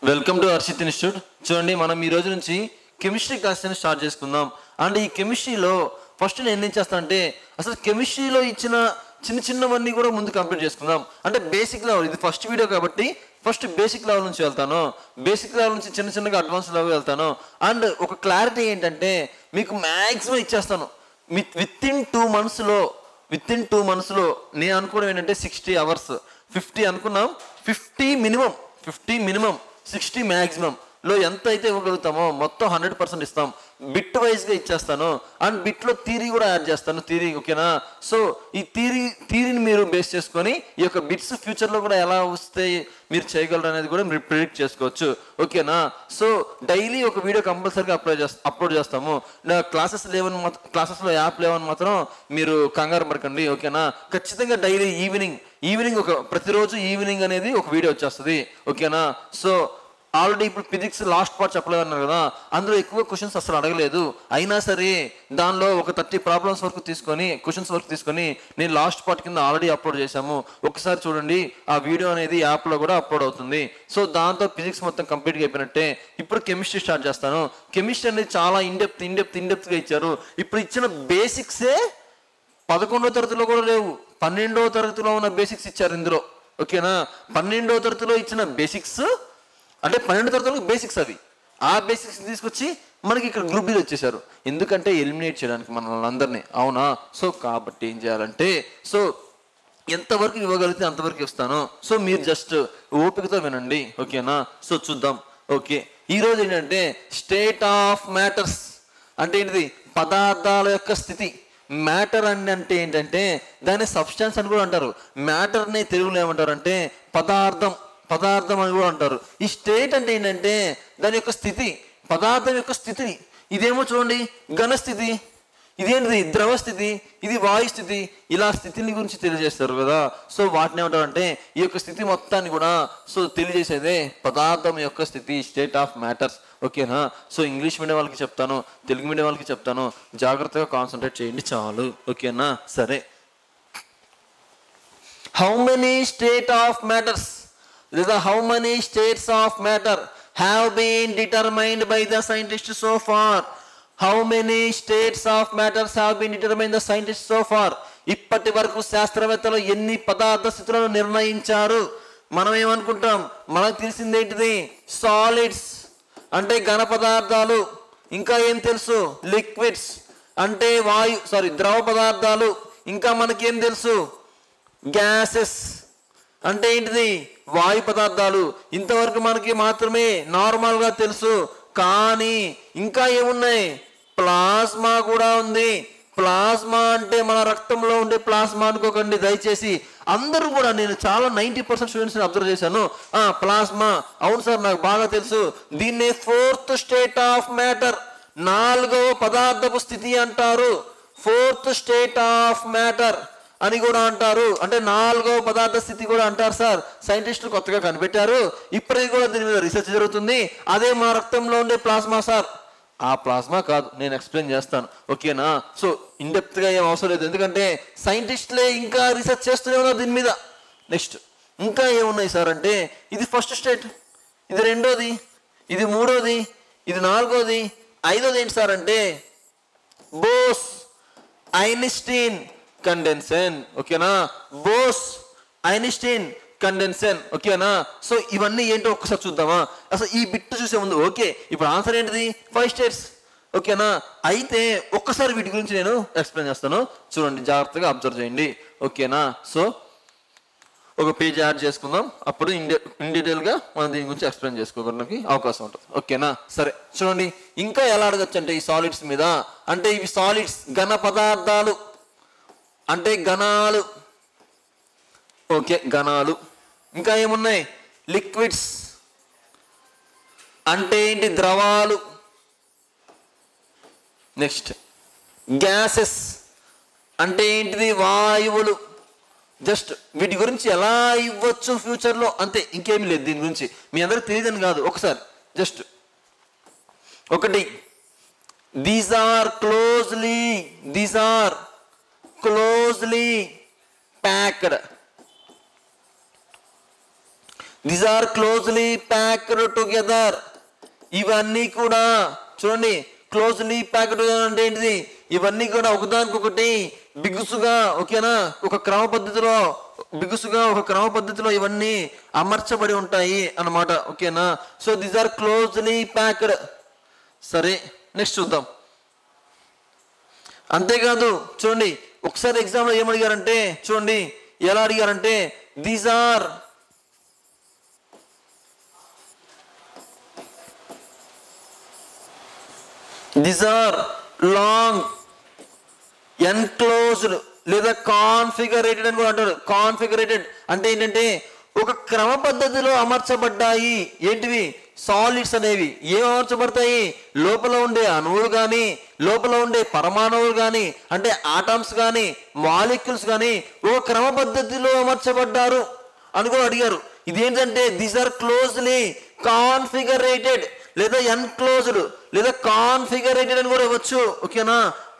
Welcome to Harshit institute. చూడండి, మనం ఈ రోజు నుంచి కెమిస్ట్రీ క్లాసెస్ స్టార్ట్ చేసుకుందాం. అండ్ ఈ కెమిస్ట్రీలో ఫస్ట్ నేను ఏం చేస్తానంటే అసలు కెమిస్ట్రీలో ఇచ్చిన చిన్న చిన్నవన్నీ కూడా ముందు కంప్లీట్ చేసుకుందాం. అంటే బేసిక్ లెవెల్, ఇది ఫస్ట్ వీడియో కాబట్టి ఫస్ట్ బేసిక్ లెవెల్ నుంచి వెళ్తాను. బేసిక్ లెవెల్ నుంచి చిన్న చిన్నగా అడ్వాన్స్ లెవెల్ వెళ్తాను. అండ్ ఒక క్లారిటీ ఏంటంటే మీకు మ్యాక్సిమం ఇచ్చేస్తాను. విత్ ఇన్ 2 monthsలో నేను అనుకోవడం ఏంటంటే 60 hours, 50 అనుకున్నాం, 50 మినిమం 60 మ్యాక్సిమంలో ఎంత అయితే ఇవ్వగలుగుతామో మొత్తం 100% ఇస్తాం. బిట్ వైజ్గా ఇచ్చేస్తాను. అండ్ బిట్లో థియరీ కూడా యాడ్ చేస్తాను. థియరీ ఓకేనా? సో ఈ థియరీని మీరు బేస్ చేసుకొని ఈ యొక్క బిట్స్ ఫ్యూచర్లో కూడా ఎలా వస్తే మీరు చేయగలరు అనేది కూడా మీరు ప్రిడిక్ట్ చేసుకోవచ్చు. ఓకేనా? సో డైలీ ఒక వీడియో కంపల్సరీగా అప్లోడ్ చేస్తాము. క్లాసెస్లో యాప్ లేవని మాత్రం మీరు కంగారు పడకండి. ఓకేనా? ఖచ్చితంగా డైలీ ఈవినింగ్ ప్రతిరోజు ఈవినింగ్ అనేది ఒక వీడియో వచ్చేస్తుంది. ఓకేనా? సో ఆల్రెడీ ఇప్పుడు ఫిజిక్స్ లాస్ట్ పార్ట్ చెప్పలేదన్నారు కదా, అందులో ఎక్కువ క్వశ్చన్స్ అసలు అడగలేదు. అయినా సరే దానిలో ఒక 30 ప్రాబ్లమ్స్ వరకు తీసుకొని నేను లాస్ట్ పార్ట్ కింద ఆల్రెడీ అప్లోడ్ చేశాము. ఒకసారి చూడండి, ఆ వీడియో అనేది యాప్లో కూడా అప్లోడ్ అవుతుంది. సో దాంతో ఫిజిక్స్ మొత్తం కంప్లీట్గా అయిపోయినట్టే. ఇప్పుడు కెమిస్ట్రీ స్టార్ట్ చేస్తాను. కెమిస్ట్రీ అనేది చాలా ఇన్డెప్త్గా ఇచ్చారు. ఇప్పుడు ఇచ్చిన బేసిక్సే 11వ తరగతిలో కూడా లేవు, 12వ తరగతిలో ఉన్న బేసిక్స్ ఇచ్చారు ఇందులో. ఓకేనా? 12వ తరగతిలో ఇచ్చిన బేసిక్స్ అంటే 12వ తరగతిలో బేసిక్స్ అవి. ఆ బేసిక్స్ తీసుకొచ్చి మనకి ఇక్కడ గ్రూప్ బి వచ్చేసారు. ఎందుకంటే ఎలిమినేట్ చేయడానికి మనల్ని అందరినీ. అవునా? సో కాబట్టి ఏం చేయాలంటే సో ఎంతవరకు ఇవ్వగలిగితే అంతవరకు ఇస్తాను. సో మీరు జస్ట్ ఓపికతో వినండి. ఓకేనా? సో చూద్దాం. ఓకే, ఈరోజు ఏంటంటే స్టేట్ ఆఫ్ మ్యాటర్స్ అంటే ఏంటిది? పదార్థాల యొక్క స్థితి. మ్యాటర్ అంటే ఏంటంటే దాన్ని సబ్స్టాన్స్ అని కూడా అంటారు. మ్యాటర్ని తెలుగులో ఏమంటారు అంటే పదార్థం అని కూడా అంటారు. ఈ స్టేట్ అంటే ఏంటంటే దాని యొక్క స్థితి, పదార్థం యొక్క స్థితి. ఇదేమో చూడండి ఘనస్థితి, ఇదేంటిది ద్రవ స్థితి, ఇది వాయు స్థితి. ఇలా స్థితిని గురించి తెలియజేస్తారు కదా. సో వాటిని ఏమంటారంటే ఈ యొక్క స్థితి మొత్తాన్ని కూడా సో తెలియజేసేదే పదార్థం యొక్క స్థితి, స్టేట్ ఆఫ్ మ్యాటర్స్. ఓకేనా? సో ఇంగ్లీష్ మీడియం వాళ్ళకి చెప్తాను, తెలుగు మీడియం వాళ్ళకి చెప్తాను, జాగ్రత్తగా కాన్సన్ట్రేట్ చేయండి చాలు. ఓకేనా? సరే, how many state of matters లేదా how many states of matter have been determined by the scientists so far? How many states of matters have been determined by the scientists so far? ఇప్పటి వరకు శాస్త్రవేత్తలు ఎన్ని పదార్థ స్థితులను నిర్ణయించారు? మనం ఏమనుకుంటాం, మనకు తెలిసింది ఏంటిది? సాలిడ్స్ అంటే ఘన పదార్థాలు. ఇంకా ఏం తెలుసు? లిక్విడ్స్ అంటే ద్రవ పదార్థాలు. ఇంకా మనకేం తెలుసు? గ్యాసెస్ అంటే ఏంటిది? వాయు పదార్థాలు. ఇంతవరకు మనకి మాత్రమే నార్మల్గా తెలుసు. కానీ ఇంకా ఏమున్నాయి? ప్లాస్మా కూడా ఉంది. ప్లాస్మా అంటే మన రక్తంలో ఉండే ప్లాస్మా అనుకోకండి దయచేసి. అందరూ కూడా, నేను చాలా 90% స్టూడెంట్స్ని అబ్జర్వ్ చేశాను. ప్లాస్మా, అవును సార్ నాకు బాగా తెలుసు. దీన్నే 4th స్టేట్ ఆఫ్ మ్యాటర్, 4వ పదార్థపు స్థితి అంటారు. 4th స్టేట్ ఆఫ్ మ్యాటర్ అని కూడా అంటారు. అంటే 4వ పదార్థ స్థితి కూడా అంటారు సార్. సైంటిస్టులు కొత్తగా కనిపెట్టారు, ఇప్పటికీ కూడా దీని మీద రీసెర్చ్ జరుగుతుంది. అదే మా రక్తంలో ఉండే ప్లాస్మా సార్. ఆ ప్లాస్మా కాదు, నేను ఎక్స్ప్లెయిన్ చేస్తాను. ఓకేనా? సో ఇన్డెప్త్గా ఏం అవసరం లేదు, ఎందుకంటే సైంటిస్టులే ఇంకా రీసెర్చ్ చేస్తూనే ఉన్నారు దీని మీద. నెక్స్ట్ ఇంకా ఏమున్నాయి సార్ అంటే ఇది ఫస్ట్ స్టేట్, ఇది రెండోది, ఇది మూడోది, ఇది నాలుగోది, ఐదోది ఏంటి సార్ అంటే బోస్ ఐన్స్టీన్ కండెన్సన్. ఓకేనా? Bose Einstein condensate. ఓకేనా? సో ఇవన్నీ ఏంటో ఒక్కసారి చూద్దామా? అసలు ఈ బిట్ చూసే ముందు ఓకే, ఇప్పుడు ఆన్సర్ ఏంటిది? 5 స్టేట్స్. ఓకేనా? అయితే ఒక్కసారి వీటి గురించి నేను ఎక్స్ప్లెయిన్ చేస్తాను, చూడండి, జాగ్రత్తగా అబ్జర్వ్ చేయండి. ఓకేనా? సో ఒక పేజ్ యాడ్ చేసుకుందాం, అప్పుడు ఇన్ డీటెయిల్గా మనం దీని గురించి ఎక్స్ప్లెయిన్ చేసుకోవడానికి అవకాశం ఉంటుంది. ఓకేనా? సరే చూడండి, ఇంకా ఎలా అడగచ్చు అంటే ఈ సాలిడ్స్ మీద. అంటే ఇవి సాలిడ్స్, ఘన పదార్థాలు అంటే ఘనాలు. ఓకే, ఘనాలు. ఇంకా ఏమున్నాయి? లిక్విడ్స్ అంటే ఏంటి? ద్రవాలు. నెక్స్ట్ గ్యాసెస్ అంటే ఏంటిది? వాయువులు. జస్ట్ వీటి గురించి ఎలా ఇవ్వచ్చు ఫ్యూచర్లో అంతే, ఇంకేమీ లేదు దీని గురించి. మీ అందరికి తెలియదని కాదు, ఒకసారి జస్ట్ ఒకటి, these are closely packed. These are closely packed together. ఇవన్నీ కూడా చూడండి, క్లోజ్లీ ప్యాక్డ్ అంటే ఏంటిది, ఇవన్నీ కూడా ఒకదానికొకటి బిగుసుగా, ఓకేనా, ఒక క్రమ పద్ధతిలో, బిగుసుగా ఒక క్రమ పద్ధతిలో ఇవన్నీ అమర్చబడి ఉంటాయి అన్నమాట, ఓకేనా. So these are closely packed. సరే, నెక్స్ట్ చూద్దాం. అంతేకాదు చూడండి, ఒకసారి ఎగ్జామ్లో ఏమడిగారంటే చూడండి, ఎలా అడిగారంటే దీస్ ఆర్ లాంగ్ ఎన్క్లోజ్డ్ లేదా కాన్ఫిగరేటెడ్ అని కూడా అంటారు. కాన్ఫిగరేటెడ్ అంటే ఏంటంటే ఒక క్రమ పద్ధతిలో అమర్చబడ్డాయి. ఏంటివి? సాలిడ్స్ అనేవి ఏం అమర్చబడతాయి? లోపల ఉండే అణువులు కానీ, లోపల ఉండే పరమాణువులు కానీ, అంటే ఆటమ్స్ కానీ, మాలిక్యూల్స్ కానీ ఒక క్రమ పద్ధతిలో అమర్చబడ్డారు అని కూడా అడిగారు. ఇదేంటంటే దీస్ ఆర్ క్లోజ్లీ కాన్ఫిగరేటెడ్ లేదా ఎన్క్లోజ్డ్ లేదా కాన్ఫిగరేటెడ్ అని కూడా ఇవ్వచ్చు, ఓకేనా.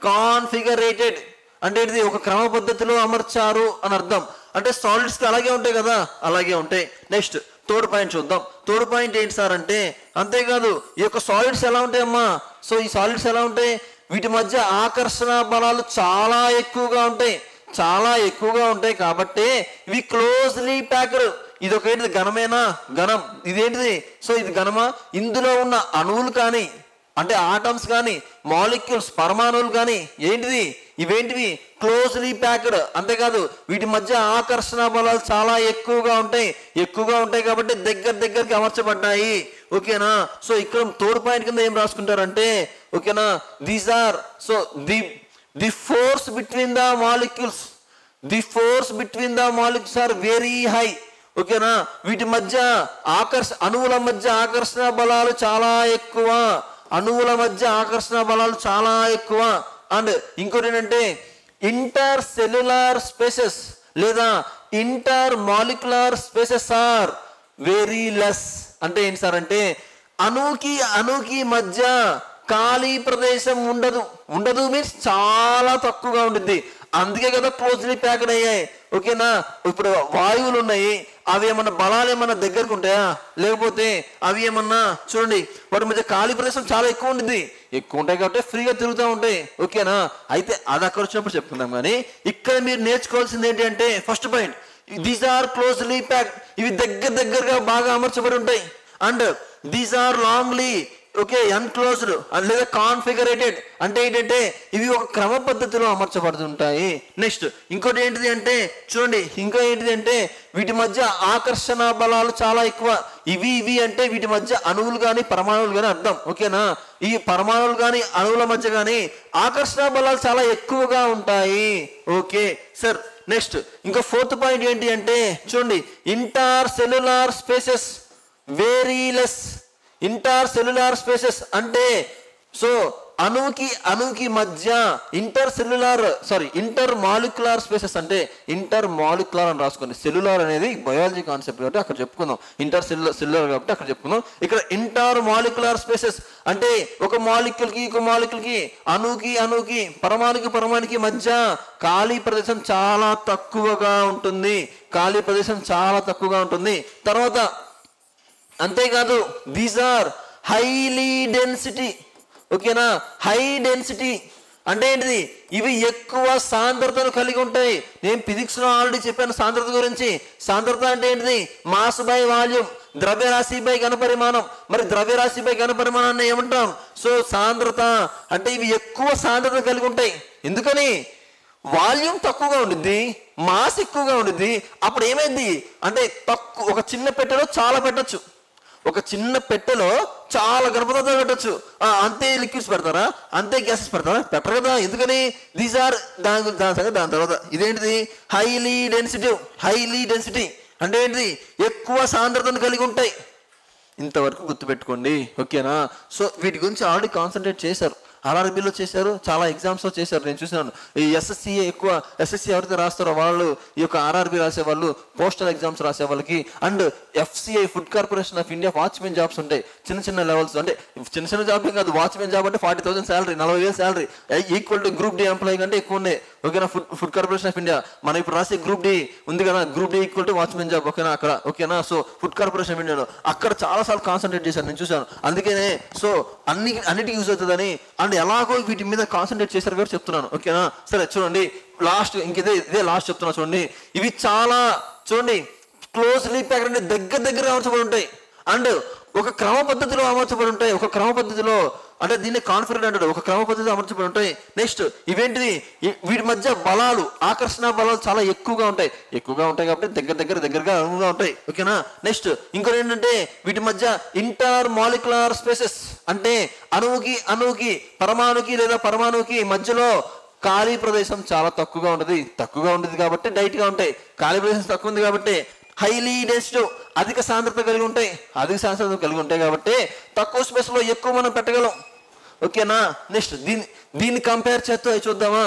కాన్ఫిగరేటెడ్ అంటే ఇది ఒక క్రమ పద్ధతిలో అమర్చారు అని అర్థం. అంటే సాలిడ్స్కి అలాగే ఉంటాయి కదా, అలాగే ఉంటాయి. నెక్స్ట్ థర్డ్ పాయింట్ చూద్దాం. థర్డ్ పాయింట్ ఏంటి సార్ అంటే, అంతేకాదు ఈ యొక్క సాలిడ్స్ ఎలా ఉంటాయమ్మా? సో ఈ సాలిడ్స్ ఎలా ఉంటాయి? వీటి మధ్య ఆకర్షణ బలాలు చాలా ఎక్కువగా ఉంటాయి, చాలా ఎక్కువగా ఉంటాయి. కాబట్టి ఇవి క్లోజ్లీ ప్యాక్డ్. ఇది ఒక ఏంటిది? ఘనమేనా? ఘనం. ఇదేంటిది? సో ఇది ఘనమా? ఇందులో ఉన్న అణువులు కానీ, అంటే ఆటమ్స్ కానీ, మాలిక్యూల్స్ పరమాణువులు కానీ ఏంటిది? ఇవేంటివి? Closely packed. అంతేకాదు వీటి మధ్య ఆకర్షణ బలాలు చాలా ఎక్కువగా ఉంటాయి, ఎక్కువగా ఉంటాయి కాబట్టి దగ్గరికి అమర్చబడ్డాయి, ఓకేనా. సో ఇక్కడ థర్డ్ పాయింట్ కింద ఏం రాసుకుంటారంటే, ఓకేనా, these are so the force between the molecules, the force between the molecules are very high, ఓకేనా. వీటి మధ్య అణువుల మధ్య ఆకర్షణ బలాలు చాలా ఎక్కువ, అణువుల మధ్య ఆకర్షణ బలాలు చాలా ఎక్కువ. అండ్ ఇంకోటి ఏంటంటే ఇంటర్ సెల్యులార్ స్పేసెస్ లేదా intermolecular spaces are very less. అంటే ఏంటి సార్ అంటే అణువుకి మధ్య ఖాళీ ప్రదేశం ఉండదు మీన్స్ చాలా తక్కువగా ఉంటుంది. అందుకే కదా క్లోజ్లీ ప్యాక్డ్ అయ్యాయి, ఓకేనా. ఇప్పుడు వాయువులు ఉన్నాయి, అవి ఏమన్నా బలాలు ఏమన్నా దగ్గరకు ఉంటాయా? లేకపోతే అవి ఏమన్నా చూడండి వాటి మధ్య ఖాళీ ప్రదేశం చాలా ఎక్కువ ఉంటుంది, ఎక్కువ ఉంటాయి కాబట్టి ఫ్రీగా తిరుగుతూ ఉంటాయి, ఓకేనా. అయితే అది అక్కడ వచ్చినప్పుడు చెప్పుకుందాం. కానీ ఇక్కడ మీరు నేర్చుకోవాల్సింది ఏంటి అంటే first point, these are closely packed. ఇవి దగ్గరగా బాగా అమర్చబడి ఉంటాయి. And these are longly okay enclosed లేదా కాన్ఫిగరేటెడ్ అంటే ఏంటంటే ఇవి ఒక క్రమ పద్ధతిలో అమర్చబడుతుంటాయి. నెక్స్ట్ ఇంకోటి ఏంటిది అంటే చూడండి, ఇంకా ఏంటిది అంటే వీటి మధ్య ఆకర్షణ బలాలు చాలా ఎక్కువ. ఇవి అంటే వీటి మధ్య అణువులు కానీ పరమాణువులు కానీ అర్థం, ఓకేనా. ఈ పరమాణువులు కానీ అణువుల మధ్య కానీ ఆకర్షణ బలాలు చాలా ఎక్కువగా ఉంటాయి, ఓకే సార్. నెక్స్ట్ ఇంకా ఫోర్త్ పాయింట్ ఏంటి అంటే చూడండి, inter cellular spaces very less. Inter cellular spaces అంటే సో అణువుకి మధ్య ఇంటర్ మాలిక్యులర్ స్పేసెస్ అంటే ఇంటర్ మాలిక్యులర్ అని రాసుకోండి. సెల్యులార్ అనేది బయాలజీ కాన్సెప్ట్ కాబట్టి అక్కడ చెప్పుకుందాం, ఇంటర్ సెల్యులార్ కాబట్టి అక్కడ చెప్పుకుందాం. ఇక్కడ ఇంటర్ మాలిక్యులర్ స్పేసెస్ అంటే ఒక మాలిక్యుల్కి అణువుకి పరమాణుకి మధ్య ఖాళీ ప్రదేశం చాలా తక్కువగా ఉంటుంది, ఖాళీ ప్రదేశం చాలా తక్కువగా ఉంటుంది. తర్వాత అంతేకాదు దీస్ ఆర్ హైలీ డెన్సిటీ, ఓకేనా. హై డెన్సిటీ అంటే ఏంటిది? ఇవి ఎక్కువ సాంద్రతను కలిగి ఉంటాయి. నేను ఫిజిక్స్లో ఆల్రెడీ చెప్పాను సాంద్రత గురించి. సాంద్రత అంటే ఏంటిది? మాస్ బై వాల్యూమ్, ద్రవ్యరాశి బై ఘనపరిమాణం. మరి ద్రవ్యరాశి బై ఘనపరిమాణాన్ని ఏమంటాం? సో సాంద్రత అంటే ఇవి ఎక్కువ సాంద్రత కలిగి ఉంటాయి. ఎందుకని? వాల్యూమ్ తక్కువగా ఉండిద్ది, మాస్ ఎక్కువగా ఉండిద్ది. అప్పుడు ఏమైంది అంటే ఒక చిన్న పెట్టెలో చాలా పెట్టచ్చు, ఒక చిన్న పెట్టెలో చాలా గణపదార్థాలు పెట్టచ్చు. అంతే లిక్విడ్స్ పెడతారా? అంతే గ్యాసెస్ పెడతారా? పెట్టరు కదా. ఎందుకని? దీస్ ఆర్ దాని తర్వాత ఇదేంటిది? హైలీ డెన్సిటీ అంటే ఏంటిది? ఎక్కువ సాంద్రతను కలిగి ఉంటాయి. ఇంతవరకు గుర్తుపెట్టుకోండి, ఓకేనా. సో వీటి గురించి ఆల్రెడీ కాన్సన్ట్రేట్ చేశారు, ఆర్ఆర్బీలో చేశారు, చాలా ఎగ్జామ్స్లో చేశారు, నేను చూసినాను. ఈ ఎస్ఎస్సి ఎవరైతే రాస్తారో వాళ్ళు ఈ యొక్క ఆర్ఆర్బీ రాసే వాళ్ళు, పోస్టల్ ఎగ్జామ్స్ రాసే వాళ్ళకి, and FCI food corporation of India watchmen jobs ఉంటాయి, చిన్న లెవెల్స్. అంటే చిన్న జాబ్ కాదు, వాచ్మెన్ జాబ్ అంటే 40,000 salary, 40,000 salary, equal to group D employee కంటే ఎక్కువ ఉన్నాయి, ఓకేనా. ఫుడ్ కార్పొరేషన్ ఆఫ్ ఇండియా, మనం ఇప్పుడు రాసే గ్రూప్ డి ఉంది కదా, group D equal to watchmen job, ఓకేనా అక్కడ, ఓకేనా. సో ఫుడ్ కార్పొరేషన్ ఆఫ్ ఇండియాలో అక్కడ చాలాసార్లు కాన్సన్ట్రేట్ చేశాను, నేను చూశాను. అందుకనే సో అన్నిటికీ యూజ్ అవుతుందని అండ్ ఎలాగో వీటి మీద కాన్సన్ట్రేట్ చేశారు కూడా చెప్తున్నాను, ఓకేనా. సరే చూడండి, లాస్ట్ ఇదే లాస్ట్ చెప్తున్నా చూడండి. ఇవి చాలా చూడండి క్లోజ్లీ ప్యాక్డ్ అంటే దగ్గర అమర్చబడి ఉంటాయి అండ్ ఒక క్రమ పద్ధతిలో అమర్చబడి ఉంటాయి. ఒక క్రమ పద్ధతిలో అంటే దీన్ని కాన్ఫిడెంట్ అంటాడు, ఒక క్రమ పద్ధతిలో అమర్చబడి ఉంటాయి. నెక్స్ట్ ఇవేంటివి, వీటి మధ్య బలాలు, ఆకర్షణ బలాలు చాలా ఎక్కువగా ఉంటాయి కాబట్టి దగ్గరగా అనువుగా ఉంటాయి, ఓకేనా. నెక్స్ట్ ఇంకోటి ఏంటంటే వీటి మధ్య ఇంటర్ మాలిక్యులర్ స్పేసెస్ అంటే అణువుకి పరమాణుకి లేదా పరమాణువుకి మధ్యలో ఖాళీ ప్రదేశం చాలా తక్కువగా ఉంటుంది కాబట్టి డైట్గా ఉంటాయి. ఖాళీ ప్రదేశం తక్కువ ఉంది కాబట్టి హైలీ డెన్సిటీ అధిక సాంద్రత కలిగి ఉంటాయి కాబట్టి తక్కువ స్పేస్ లో ఎక్కువ మనం పెట్టగలం, ఓకేనా. నెక్స్ట్ దీన్ని కంపేర్ చేస్తూ చూద్దామా,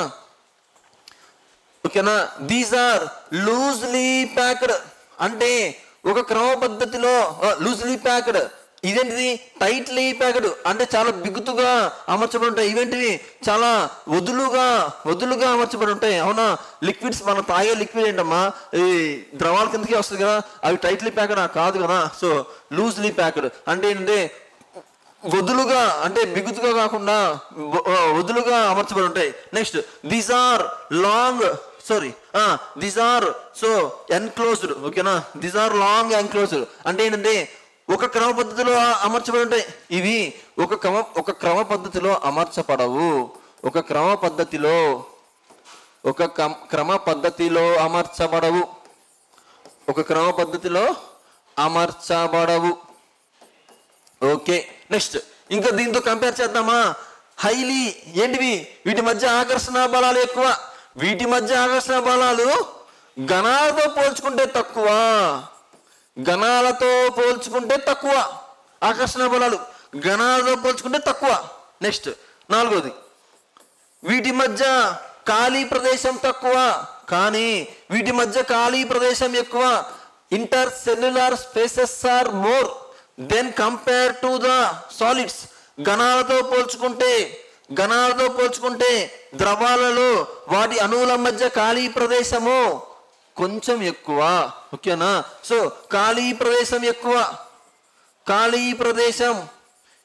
ఓకేనా. దీస్ ఆర్ లూజ్లీ ప్యాక్డ్ అంటే ఒక క్రమ పద్ధతిలో లూజ్లీ ప్యాక్డ్. ఇదేంటిది టైట్లీ ప్యాక్డ్ అంటే చాలా బిగుతుగా అమర్చబడి ఉంటాయి. ఇవేంటివి చాలా వదులుగా అమర్చబడి ఉంటాయి, అవునా. లిక్విడ్స్ మనం తాగే లిక్విడ్ ఏంటమ్మా, ఈ ద్రవాల కిందకి వస్తుంది కదా, అవి టైట్లీ ప్యాక్డ్ కాదు కదా. సో లూజ్లీ ప్యాక్డ్ అంటే ఏంటంటే వదులుగా అంటే బిగుతుగా కాకుండా వదులుగా అమర్చబడి ఉంటాయి. Next these are so enclosed, ఓకేనా. దీస్ ఆర్ లాంగ్ ఎన్క్లోజ్డ్ అంటే ఏంటంటే ఒక క్రమ పద్ధతిలో అమర్చబడి ఉంటాయి. ఇవి ఒక క్రమ పద్ధతిలో అమర్చబడవు. ఒక క్రమ పద్ధతిలో ఓకే. నెక్స్ట్ ఇంకా దీంతో కంపేర్ చేద్దామా. హైలీ ఏంటివి, వీటి మధ్య ఆకర్షణ బలాలు ఎక్కువ. వీటి మధ్య ఆకర్షణ బలాలు గణాలతో పోల్చుకుంటే తక్కువ ఆకర్షణ బలాలు గణాలతో పోల్చుకుంటే తక్కువ. నెక్స్ట్ నాలుగోది, వీటి మధ్య ఖాళీ ప్రదేశం తక్కువ కానీ వీటి మధ్య ఖాళీ ప్రదేశం ఎక్కువ. Intercellular spaces are more than compare to the solids. గణాలతో పోల్చుకుంటే ద్రవాలలో వాటి అణువుల మధ్య ఖాళీ ప్రదేశము కొంచెం ఎక్కువ, ఓకేనా. సో ఖాళీ ప్రదేశం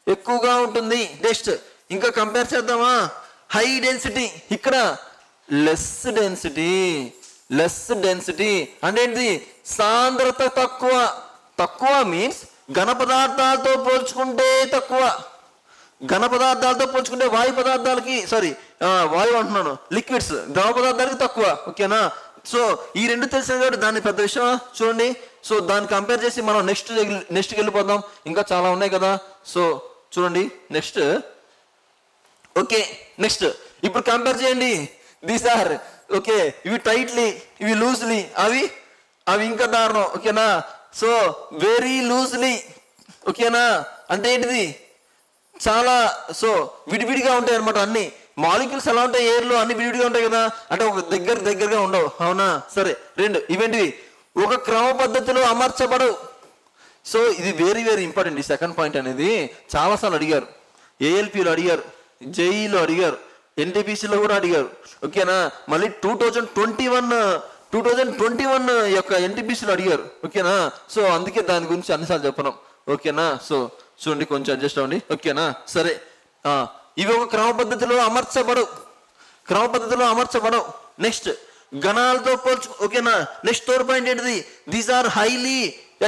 ఎక్కువగా ఉంటుంది. నెక్స్ట్ ఇంకా కంపేర్ చేద్దామా. హై డెన్సిటీ, ఇక్కడ లెస్ డెన్సిటీ అంటే ఏంటి, సాంద్రత తక్కువ మీన్స్ ఘన పదార్థాలతో పోల్చుకుంటే తక్కువ. వాయు అంటున్నాను, లిక్విడ్స్ ద్రవ పదార్థాలకి తక్కువ, ఓకేనా. సో ఈ రెండు తెలిసిన కాబట్టి దాన్ని పెద్ద విషయం చూడండి. సో దాన్ని కంపేర్ చేసి మనం నెక్స్ట్కి వెళ్ళిపోదాం, ఇంకా చాలా ఉన్నాయి కదా. సో చూడండి నెక్స్ట్, ఓకే. నెక్స్ట్ ఇప్పుడు కంపేర్ చేయండి. దీస్ ఆర్ ఓకే, ఇవి టైట్లీ, ఇవి లూజ్లీ, అవి ఇంకా దారుణం, ఓకేనా. సో వెరీ లూజ్లీ, ఓకేనా. అంటే ఏంటిది, చాలా సో విడివిడిగా ఉంటాయి అనమాట. అన్ని మాలిక్యూల్స్ ఎలా ఉంటాయి ఎయిర్లో, అన్ని విడివిడిగా ఉంటాయి కదా, అంటే ఒక దగ్గరగా ఉండవు, అవునా. సరే రెండు ఇవేంటివి, ఒక క్రమ పద్ధతిలో అమర్చబడవు. సో ఇది వెరీ ఇంపార్టెంట్. ఈ సెకండ్ పాయింట్ అనేది చాలాసార్లు అడిగారు, ఏఎల్పిలో అడిగారు, జేఈలో అడిగారు, ఎన్టీపీసీలో కూడా అడిగారు, ఓకేనా. మళ్ళీ 2021 యొక్క ఎన్టీపీసీలో అడిగారు, ఓకేనా. సో అందుకే దాని గురించి అన్నిసార్లు చెప్పను, ఓకేనా. సో చూడండి కొంచెం అడ్జస్ట్ అవ్వండి, ఓకేనా. సరే ఇవి ఒక క్రమ పద్ధతిలో అమర్చబడవు. నెక్స్ట్ గణాలతో ఓకేనా. నెక్స్ట్ థర్డ్ పాయింట్ ఏంటిది, these are highly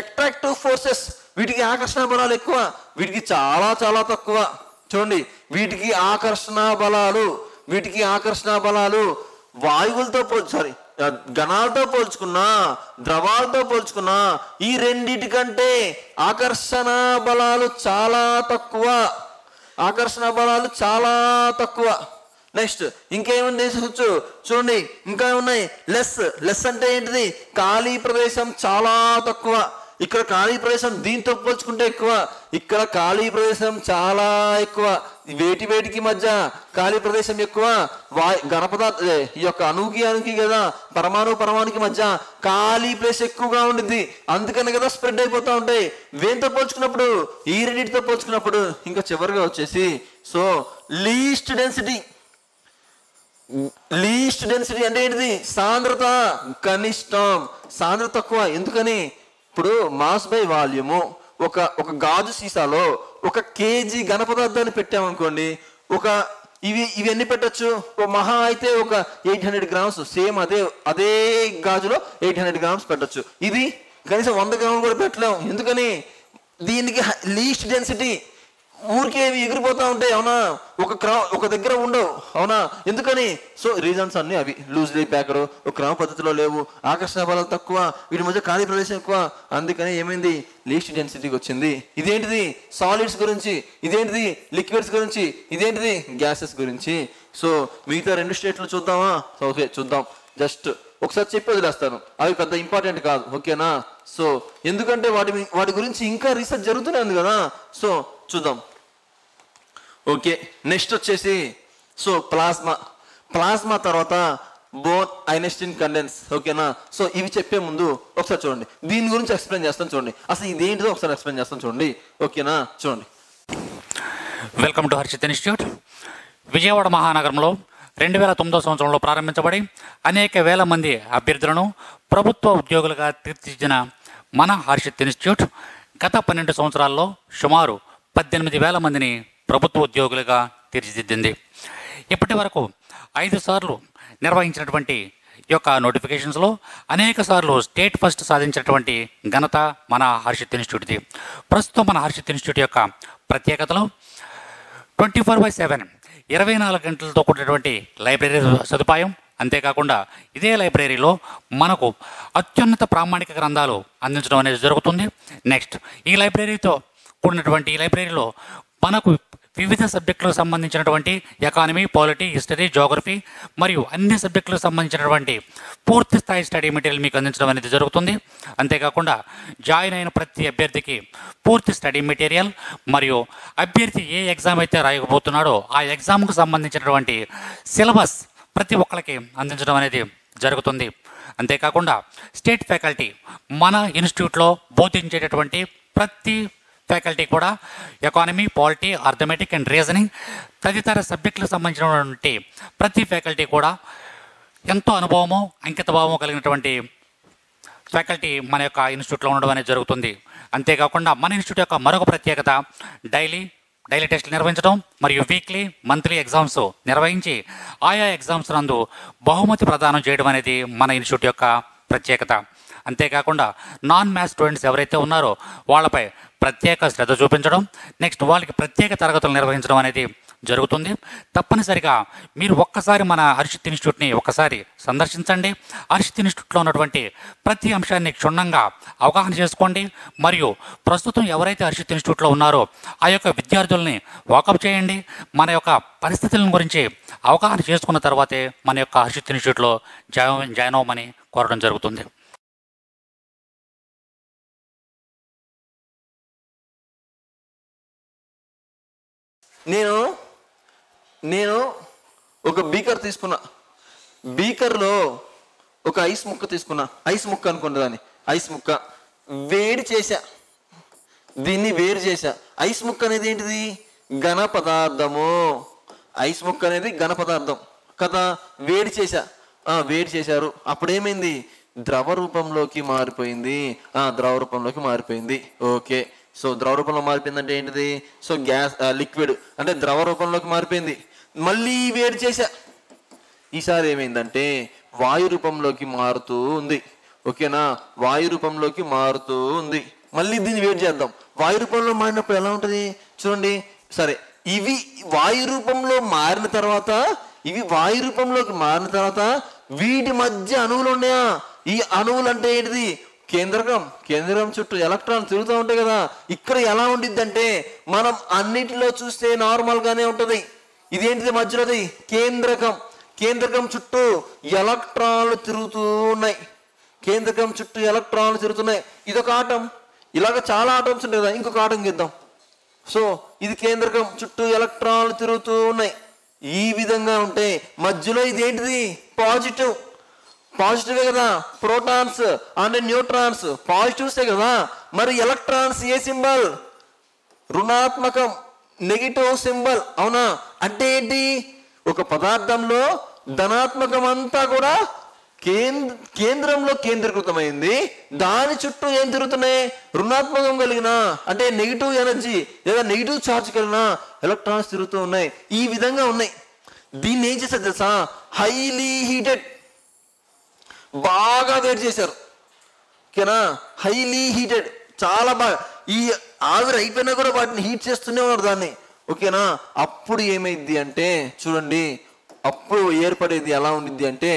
attractive forces. వీటికి ఆకర్షణ బలాలు ఎక్కువ, వీటికి చాలా తక్కువ. చూడండి వీటికి ఆకర్షణ బలాలు వాయువులతో గణాలతో పోల్చుకున్నా, ద్రవాలతో పోల్చుకున్నా ఈ రెండిటికంటే ఆకర్షణ బలాలు చాలా తక్కువ. నెక్స్ట్ ఇంకేముంది చూడండి, ఇంకా ఉన్నాయి. లెస్ అంటే ఏంటిది, ఖాళీ ప్రదేశం చాలా తక్కువ. ఇక్కడ ఖాళీ ప్రదేశం దీంతో పోల్చుకుంటే ఎక్కువ, ఇక్కడ ఖాళీ ప్రదేశం చాలా ఎక్కువ. వేటికి మధ్య ఖాళీ ప్రదేశం ఎక్కువ, ఈ యొక్క అణువుకి కదా, పరమాణుకి మధ్య ఖాళీ ప్లేస్ ఎక్కువగా ఉండిద్ది. అందుకని కదా స్ప్రెడ్ అయిపోతూ ఉంటాయి. వేటితో పోల్చుకున్నప్పుడు, ఈ రెండింటితో పోల్చుకున్నప్పుడు ఇంకా చివరిగా వచ్చేసి so least density. Least density అంటే ఏంటిది? సాంద్రత కనిష్టం, సాంద్రత తక్కువ. ఎందుకని? ఇప్పుడు మాస్ బై వాల్యూము ఒక గాజు సీసాలో 1 kg ఘన పదార్థాన్ని పెట్టామనుకోండి, ఇవి ఎన్ని పెట్టచ్చు? మహా అయితే ఒక 800 grams. సేమ్ అదే గాజులో 800 grams పెట్టచ్చు. ఇది కనీసం 100 grams కూడా పెట్టలేము. ఎందుకని? దీనికి లీస్ట్ డెన్సిటీ. ఊరికే ఎగిరిపోతా ఉంటాయి, అవునా? ఒక దగ్గర ఉండవు, అవునా? ఎందుకని? సో రీజన్స్ అన్ని అవి. లూజ్లీ ప్యాకరు, ఒక క్రమ పద్ధతిలో లేవు, ఆకర్షణ బలాలు తక్కువ, వీటి మధ్య ఖాళీ ప్రదేశం ఎక్కువ. అందుకని ఏమైంది? లీస్ట్ డెన్సిటీకి వచ్చింది. ఇదేంటిది? సాలిడ్స్ గురించి. ఇదేంటిది? లిక్విడ్స్ గురించి. ఇదేంటిది? గ్యాసెస్ గురించి. సో మిగతా 2 స్టేట్లు చూద్దామా? ఓకే, చూద్దాం. జస్ట్ ఒకసారి చెప్పి వదిలేస్తాను, అవి పెద్ద ఇంపార్టెంట్ కాదు, ఓకేనా? సో ఎందుకంటే వాటి గురించి ఇంకా రీసెర్చ్ జరుగుతూనే ఉంది కదా. సో చూద్దాం. ఓకే, నెక్స్ట్ వచ్చేసి సో ప్లాస్మా తర్వాత బోన్ ఐన్స్టీన్ కండెన్స్, ఓకేనా? సో ఇవి చెప్పే ముందు ఒకసారి చూడండి, దీని గురించి ఎక్స్ప్లెయిన్ చేస్తాను. చూడండి అసలు ఇదేంటిదో ఒకసారి ఎక్స్ప్లెయిన్ చేస్తాను, చూడండి, ఓకేనా? చూడండి. Welcome to Harshit institute. Vijayawada మహానగరంలో 2009 సంవత్సరంలో ప్రారంభించబడి అనేక వేల మంది అభ్యర్థులను ప్రభుత్వ ఉద్యోగులుగా తీర్చిదిద్దిన మన హర్షిత్ ఇన్స్టిట్యూట్ గత 12 సంవత్సరాల్లో సుమారు 18,000 మందిని ప్రభుత్వ ఉద్యోగులుగా తీర్చిదిద్దింది. ఇప్పటి వరకు 5 సార్లు నిర్వహించినటువంటి ఈ యొక్క నోటిఫికేషన్స్లో అనేక సార్లు స్టేట్ ఫస్ట్ సాధించినటువంటి ఘనత మన హర్షిత్ ఇన్స్టిట్యూట్ది. ప్రస్తుతం మన హర్షిత్ ఇన్స్టిట్యూట్ యొక్క ప్రత్యేకతలో 24/7 24 గంటలతో కూడినటువంటి లైబ్రరీ సదుపాయం. అంతేకాకుండా ఇదే లైబ్రరీలో మనకు అత్యున్నత ప్రామాణిక గ్రంథాలు అందించడం అనేది జరుగుతుంది. నెక్స్ట్ ఈ లైబ్రరీలో మనకు వివిధ సబ్జెక్టులకు సంబంధించినటువంటి ఎకానమీ, పాలిటీ, హిస్టరీ, జోగ్రఫీ మరియు అన్ని సబ్జెక్టులకు సంబంధించినటువంటి పూర్తి స్థాయి స్టడీ మెటీరియల్ మీకు అందించడం అనేది జరుగుతుంది. అంతేకాకుండా జాయిన్ అయిన ప్రతి అభ్యర్థికి పూర్తి స్టడీ మెటీరియల్ మరియు అభ్యర్థి ఏ ఎగ్జామ్ అయితే రాయకపోతున్నాడో ఆ ఎగ్జామ్కు సంబంధించినటువంటి సిలబస్ ప్రతి ఒక్కరికి అందించడం అనేది జరుగుతుంది. అంతేకాకుండా స్టేట్ ఫ్యాకల్టీ మన ఇన్స్టిట్యూట్లో బోధించేటటువంటి ప్రతి ఫ్యాకల్టీ కూడా economy, polity, arithmetic and reasoning తదితర సబ్జెక్టులకు సంబంధించినటువంటి ప్రతి ఫ్యాకల్టీ కూడా ఎంతో అనుభవము, అంకితభావము కలిగినటువంటి ఫ్యాకల్టీ మన యొక్క ఇన్స్టిట్యూట్లో ఉండడం అనేది జరుగుతుంది. అంతేకాకుండా మన ఇన్స్టిట్యూట్ యొక్క మరొక ప్రత్యేకత డైలీ టెస్టులు నిర్వహించడం మరియు వీక్లీ, మంత్లీ ఎగ్జామ్స్ నిర్వహించి ఆయా ఎగ్జామ్స్ నందు బహుమతి ప్రదానం చేయడం అనేది మన ఇన్స్టిట్యూట్ యొక్క ప్రత్యేకత. అంతేకాకుండా నాన్ మ్యాథ్స్ స్టూడెంట్స్ ఎవరైతే ఉన్నారో వాళ్ళపై ప్రత్యేక శ్రద్ధ చూపించడం, నెక్స్ట్ వాళ్ళకి ప్రత్యేక తరగతులు నిర్వహించడం అనేది జరుగుతుంది. తప్పనిసరిగా మీరు ఒక్కసారి మన హర్షిత్ ఇన్స్టిట్యూట్ని ఒక్కసారి సందర్శించండి. హర్షిత్ ఇన్స్టిట్యూట్లో ఉన్నటువంటి ప్రతి అంశాన్ని క్షుణ్ణంగా అవగాహన చేసుకోండి. మరియు ప్రస్తుతం ఎవరైతే హర్షిత్ ఇన్స్టిట్యూట్లో ఉన్నారో ఆ యొక్క విద్యార్థుల్ని వాకప్ చేయండి. మన యొక్క పరిస్థితుల గురించి అవగాహన చేసుకున్న తర్వాతే మన యొక్క హర్షిత్ ఇన్స్టిట్యూట్లో జాయిన్ అవ్వమని కోరడం జరుగుతుంది. నేను ఒక బీకర్ తీసుకున్నా, బీకర్లో ఒక ఐస్ ముక్క తీసుకున్నా, ఐస్ ముక్క అనుకోండి, దాన్ని ఐస్ ముక్క వేడి చేశా, దీన్ని వేరు చేశా. ఐస్ ముక్క అనేది ఏంటిది? ఘన పదార్థము. ఐస్ ముక్క అనేది ఘన పదార్థం కదా. వేడి చేశారు, అప్పుడేమైంది? ద్రవ రూపంలోకి మారిపోయింది. ఓకే, సో ద్రవ రూపంలో మారిపోయిందంటే ఏంటిది? సో గ్యాస్, లిక్విడ్ అంటే ద్రవ రూపంలోకి మారిపోయింది. మళ్ళీ వేడి చేశా, ఈసారి ఏమైందంటే వాయు రూపంలోకి మారుతూ ఉంది. ఓకేనా? వాయు రూపంలోకి మారుతూ ఉంది. మళ్ళీ దీన్ని వేడి చేద్దాం. వాయు రూపంలో మారినప్పుడు ఎలా ఉంటుంది చూడండి. సరే, ఇవి వాయు రూపంలో మారిన తర్వాత వీటి మధ్య అణువులు ఉన్నాయా? ఈ అణువులు అంటే ఏంటిది? కేంద్రకం చుట్టూ ఎలక్ట్రాన్ తిరుగుతూ ఉంటాయి కదా. ఇక్కడ ఎలా ఉండిద్ది అంటే మనం అన్నిటిలో చూస్తే నార్మల్ గానే ఉంటది. ఇదేంటిది? మధ్యలోది కేంద్రకం చుట్టూ ఎలక్ట్రాన్లు తిరుగుతూ ఉన్నాయి. ఇదొక ఆటం. ఇలాగ చాలా ఆటమ్స్ ఉంటాయి కదా. ఇంకొక ఆటం గీద్దాం. సో ఇది కేంద్రకం చుట్టూ ఎలక్ట్రాన్లు తిరుగుతూ ఉన్నాయి. ఈ విధంగా ఉంటే మధ్యలో ఇదేంటిది? పాజిటివే కదా. ప్రోటాన్స్ అండ్ న్యూట్రాన్స్ పాజిటివ్సే కదా. మరి ఎలక్ట్రాన్స్ ఏ సింబల్? రుణాత్మకం, నెగిటివ్ సింబల్, అవునా? అంటే ఏంటి? ఒక పదార్థంలో ధనాత్మకం అంతా కూడా కేంద్రంలో కేంద్రీకృతమైంది. దాని చుట్టూ ఏం తిరుగుతున్నాయి? రుణాత్మకం కలిగిన అంటే నెగిటివ్ ఎనర్జీ లేదా నెగిటివ్ ఛార్జ్ కలిగిన ఎలక్ట్రాన్స్ తిరుగుతూ ఉన్నాయి. ఈ విధంగా ఉన్నాయి. దీన్ని ఏం చేశారు తెలుసా? హైలీ హీటెడ్, బాగా వేడి చేశారు. ఓకేనా? హైలీ హీటెడ్, చాలా బాగా. ఈ ఆవిరి అయిపోయినా కూడా వాటిని హీట్ చేస్తూనే ఉన్నారు దాన్ని. ఓకేనా? అప్పుడు ఏమైంది అంటే చూడండి, అప్పుడు ఏర్పడేది ఎలా ఉండిద్ది అంటే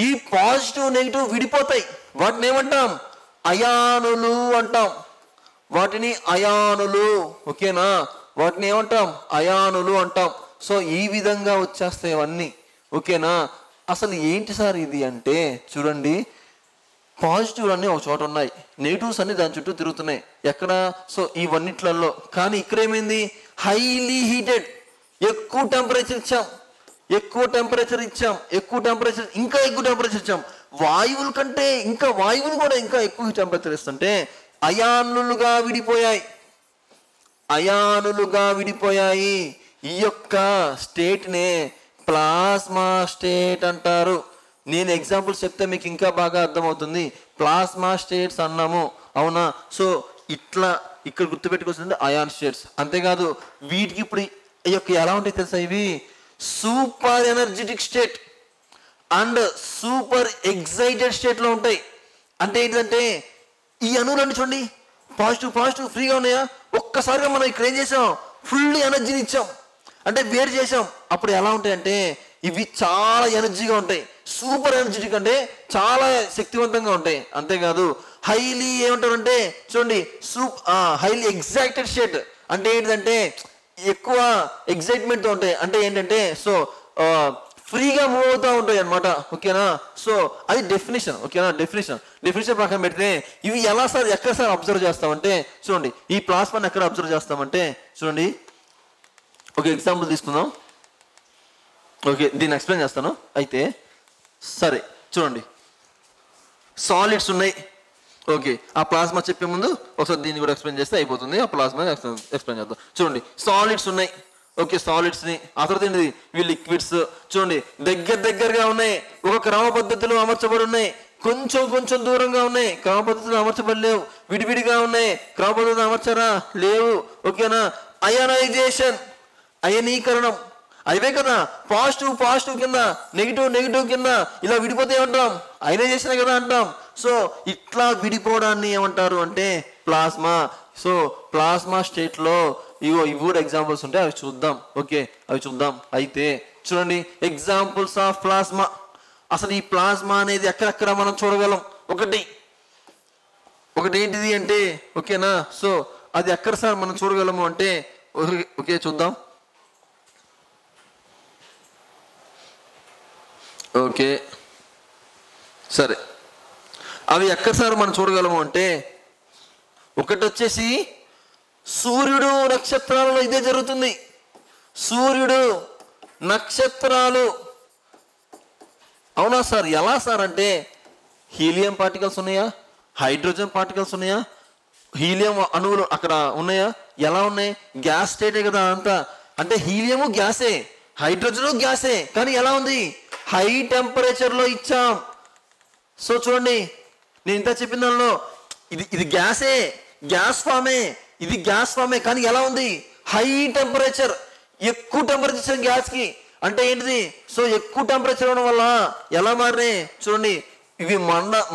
ఈ పాజిటివ్ నెగిటివ్ విడిపోతాయి. వాటిని ఏమంటాం? అయానులు అంటాం. వాటిని అయానులు. ఓకేనా? వాటిని ఏమంటాం? అయానులు అంటాం. సో ఈ విధంగా వచ్చేస్తాయి అవన్నీ. ఓకేనా? అసలు ఏంటి సార్ ఇది అంటే చూడండి, పాజిటివ్ అన్నీ ఒక చోట ఉన్నాయి, నెగిటివ్స్ అన్ని దాని చుట్టూ తిరుగుతున్నాయి. ఎక్కడ? సో ఇవన్నిట్లలో. కానీ ఇక్కడ ఏమైంది? హైలీ హీటెడ్, ఎక్కువ టెంపరేచర్ ఇచ్చాం, ఎక్కువ టెంపరేచర్ ఇచ్చాం, ఎక్కువ టెంపరేచర్, ఇంకా ఎక్కువ టెంపరేచర్ ఇచ్చాం. వాయువుల కంటే ఇంకా వాయువులు కూడా ఇంకా ఎక్కువ టెంపరేచర్ ఇస్తుంటే అయానులుగా విడిపోయాయి. అయానులుగా విడిపోయాయి. ఈ యొక్క స్టేట్నే ప్లాస్మా స్టేట్ అంటారు. నేను ఎగ్జాంపుల్స్ చెప్తే మీకు ఇంకా బాగా అర్థమవుతుంది. ప్లాస్మా స్టేట్స్ అన్నాము, అవునా? సో ఇట్లా ఇక్కడ గుర్తుపెట్టుకోవాల్సింది అయాన్ స్టేట్స్. అంతేకాదు వీటికి ఇప్పుడు ఈ యొక్క ఎలా ఉంటాయి తెలుసా? ఇవి super energetic state and super excited స్టేట్లో ఉంటాయి. అంటే ఏంటంటే ఈ అణువులన్నీ చూడండి, పాజిటివ్ పాజిటివ్ ఫ్రీగా ఉన్నాయా? ఒక్కసారిగా మనం ఇక్కడ ఏం చేసాం? ఫుల్ ఎనర్జీని ఇచ్చాం, అంటే వేరు చేసాం. అప్పుడు ఎలా ఉంటాయంటే ఇవి చాలా ఎనర్జీగా ఉంటాయి. సూపర్ ఎనర్జెటిక్ అంటే చాలా శక్తివంతంగా ఉంటాయి. అంతేకాదు హైలీ ఏమంటారంటే చూడండి, హైలీ ఎగ్జైటెడ్ స్టేట్ అంటే ఏంటంటే ఎక్కువ ఎగ్జైట్మెంట్తో ఉంటాయి. అంటే ఏంటంటే సో ఫ్రీగా మూవ్ అవుతూ ఉంటాయి అనమాట. ఓకేనా? సో అది డెఫినేషన్. ఓకేనా? డెఫినేషన్ ప్రకారం పెడితే ఇవి ఎలా సార్, ఎక్కడ సార్ అబ్జర్వ్ చేస్తామంటే చూడండి, ఈ ప్లాస్మాని ఎక్కడ అబ్జర్వ్ చేస్తామంటే చూడండి, ఒక ఎగ్జాంపుల్ తీసుకుందాం. ఓకే, దీన్ని ఎక్స్ప్లెయిన్ చేస్తాను. అయితే సరే చూడండి, సాలిడ్స్ ఉన్నాయి. ఓకే, ఆ ప్లాస్మా చెప్పే ముందు ఒకసారి దీన్ని కూడా ఎక్స్ప్లెయిన్ చేస్తే అయిపోతుంది. ఆ ప్లాస్మా ఎక్స్ప్లెయిన్ చేద్దాం. చూడండి, సాలిడ్స్ ఉన్నాయి. ఓకే, సాలిడ్స్ని ఆ తర్వాత ఏంటిది? ఇవి లిక్విడ్స్. చూడండి, దగ్గరగా ఉన్నాయి, ఒక క్రమ పద్ధతిలో అమర్చబడి ఉన్నాయి. కొంచెం దూరంగా ఉన్నాయి, క్రమ పద్ధతిలో అమర్చబడలేవు. విడివిడిగా ఉన్నాయి, క్రమ పద్ధతిలో అమర్చారా? లేవు. ఓకేనా? అయనైజేషన్, అయనీకరణం. అవే కదా పాజిటివ్ కింద, నెగిటివ్ కింద ఇలా విడిపోతే ఏమంటాం? అయనైజేషన్ కదా అంటాం. సో ఇట్లా విడిపోవడాన్ని ఏమంటారు అంటే ప్లాస్మా. సో ప్లాస్మా స్టేట్లో ఇవి కూడా ఎగ్జాంపుల్స్ ఉంటాయి, అవి చూద్దాం. ఓకే, అవి చూద్దాం. అయితే చూడండి, ఎగ్జాంపుల్స్ ఆఫ్ ప్లాస్మా. అసలు ఈ ప్లాస్మా అనేది ఎక్కడెక్కడ మనం చూడగలం? ఒకటి ఏంటిది అంటే ఓకేనా? సో అది ఎక్కడ సార్ మనం చూడగలము అంటే ఓకే చూద్దాం. ఓకే సరే, అవి ఎక్కడ సార్ మనం చూడగలము అంటే ఒకటి వచ్చేసి సూర్యుడు, నక్షత్రాలలో ఇదే జరుగుతుంది. సూర్యుడు, నక్షత్రాలు. అవునా సార్? ఎలా సార్ అంటే హీలియం పార్టికల్స్ ఉన్నాయా? హైడ్రోజన్ పార్టికల్స్ ఉన్నాయా? హీలియం అణువులు అక్కడ ఉన్నాయా? ఎలా ఉన్నాయి? గ్యాస్ స్టేటే కదా అంతా. అంటే హీలియము గ్యాసే, హైడ్రోజను గ్యాసే, కానీ ఎలా ఉంది? హై టెంపరేచర్లో ఇచ్చాం. సో చూడండి, నేను ఇంత చెప్పిన దానిలో ఇది గ్యాసే, గ్యాస్ ఫామే, ఇది గ్యాస్ ఫామే, కానీ ఎలా ఉంది? హై టెంపరేచర్, ఎక్కువ టెంపరేచర్ గ్యాస్కి. అంటే ఏంటిది? సో ఎక్కువ టెంపరేచర్ అవడం వల్ల ఎలా మారినాయి చూడండి, ఇవి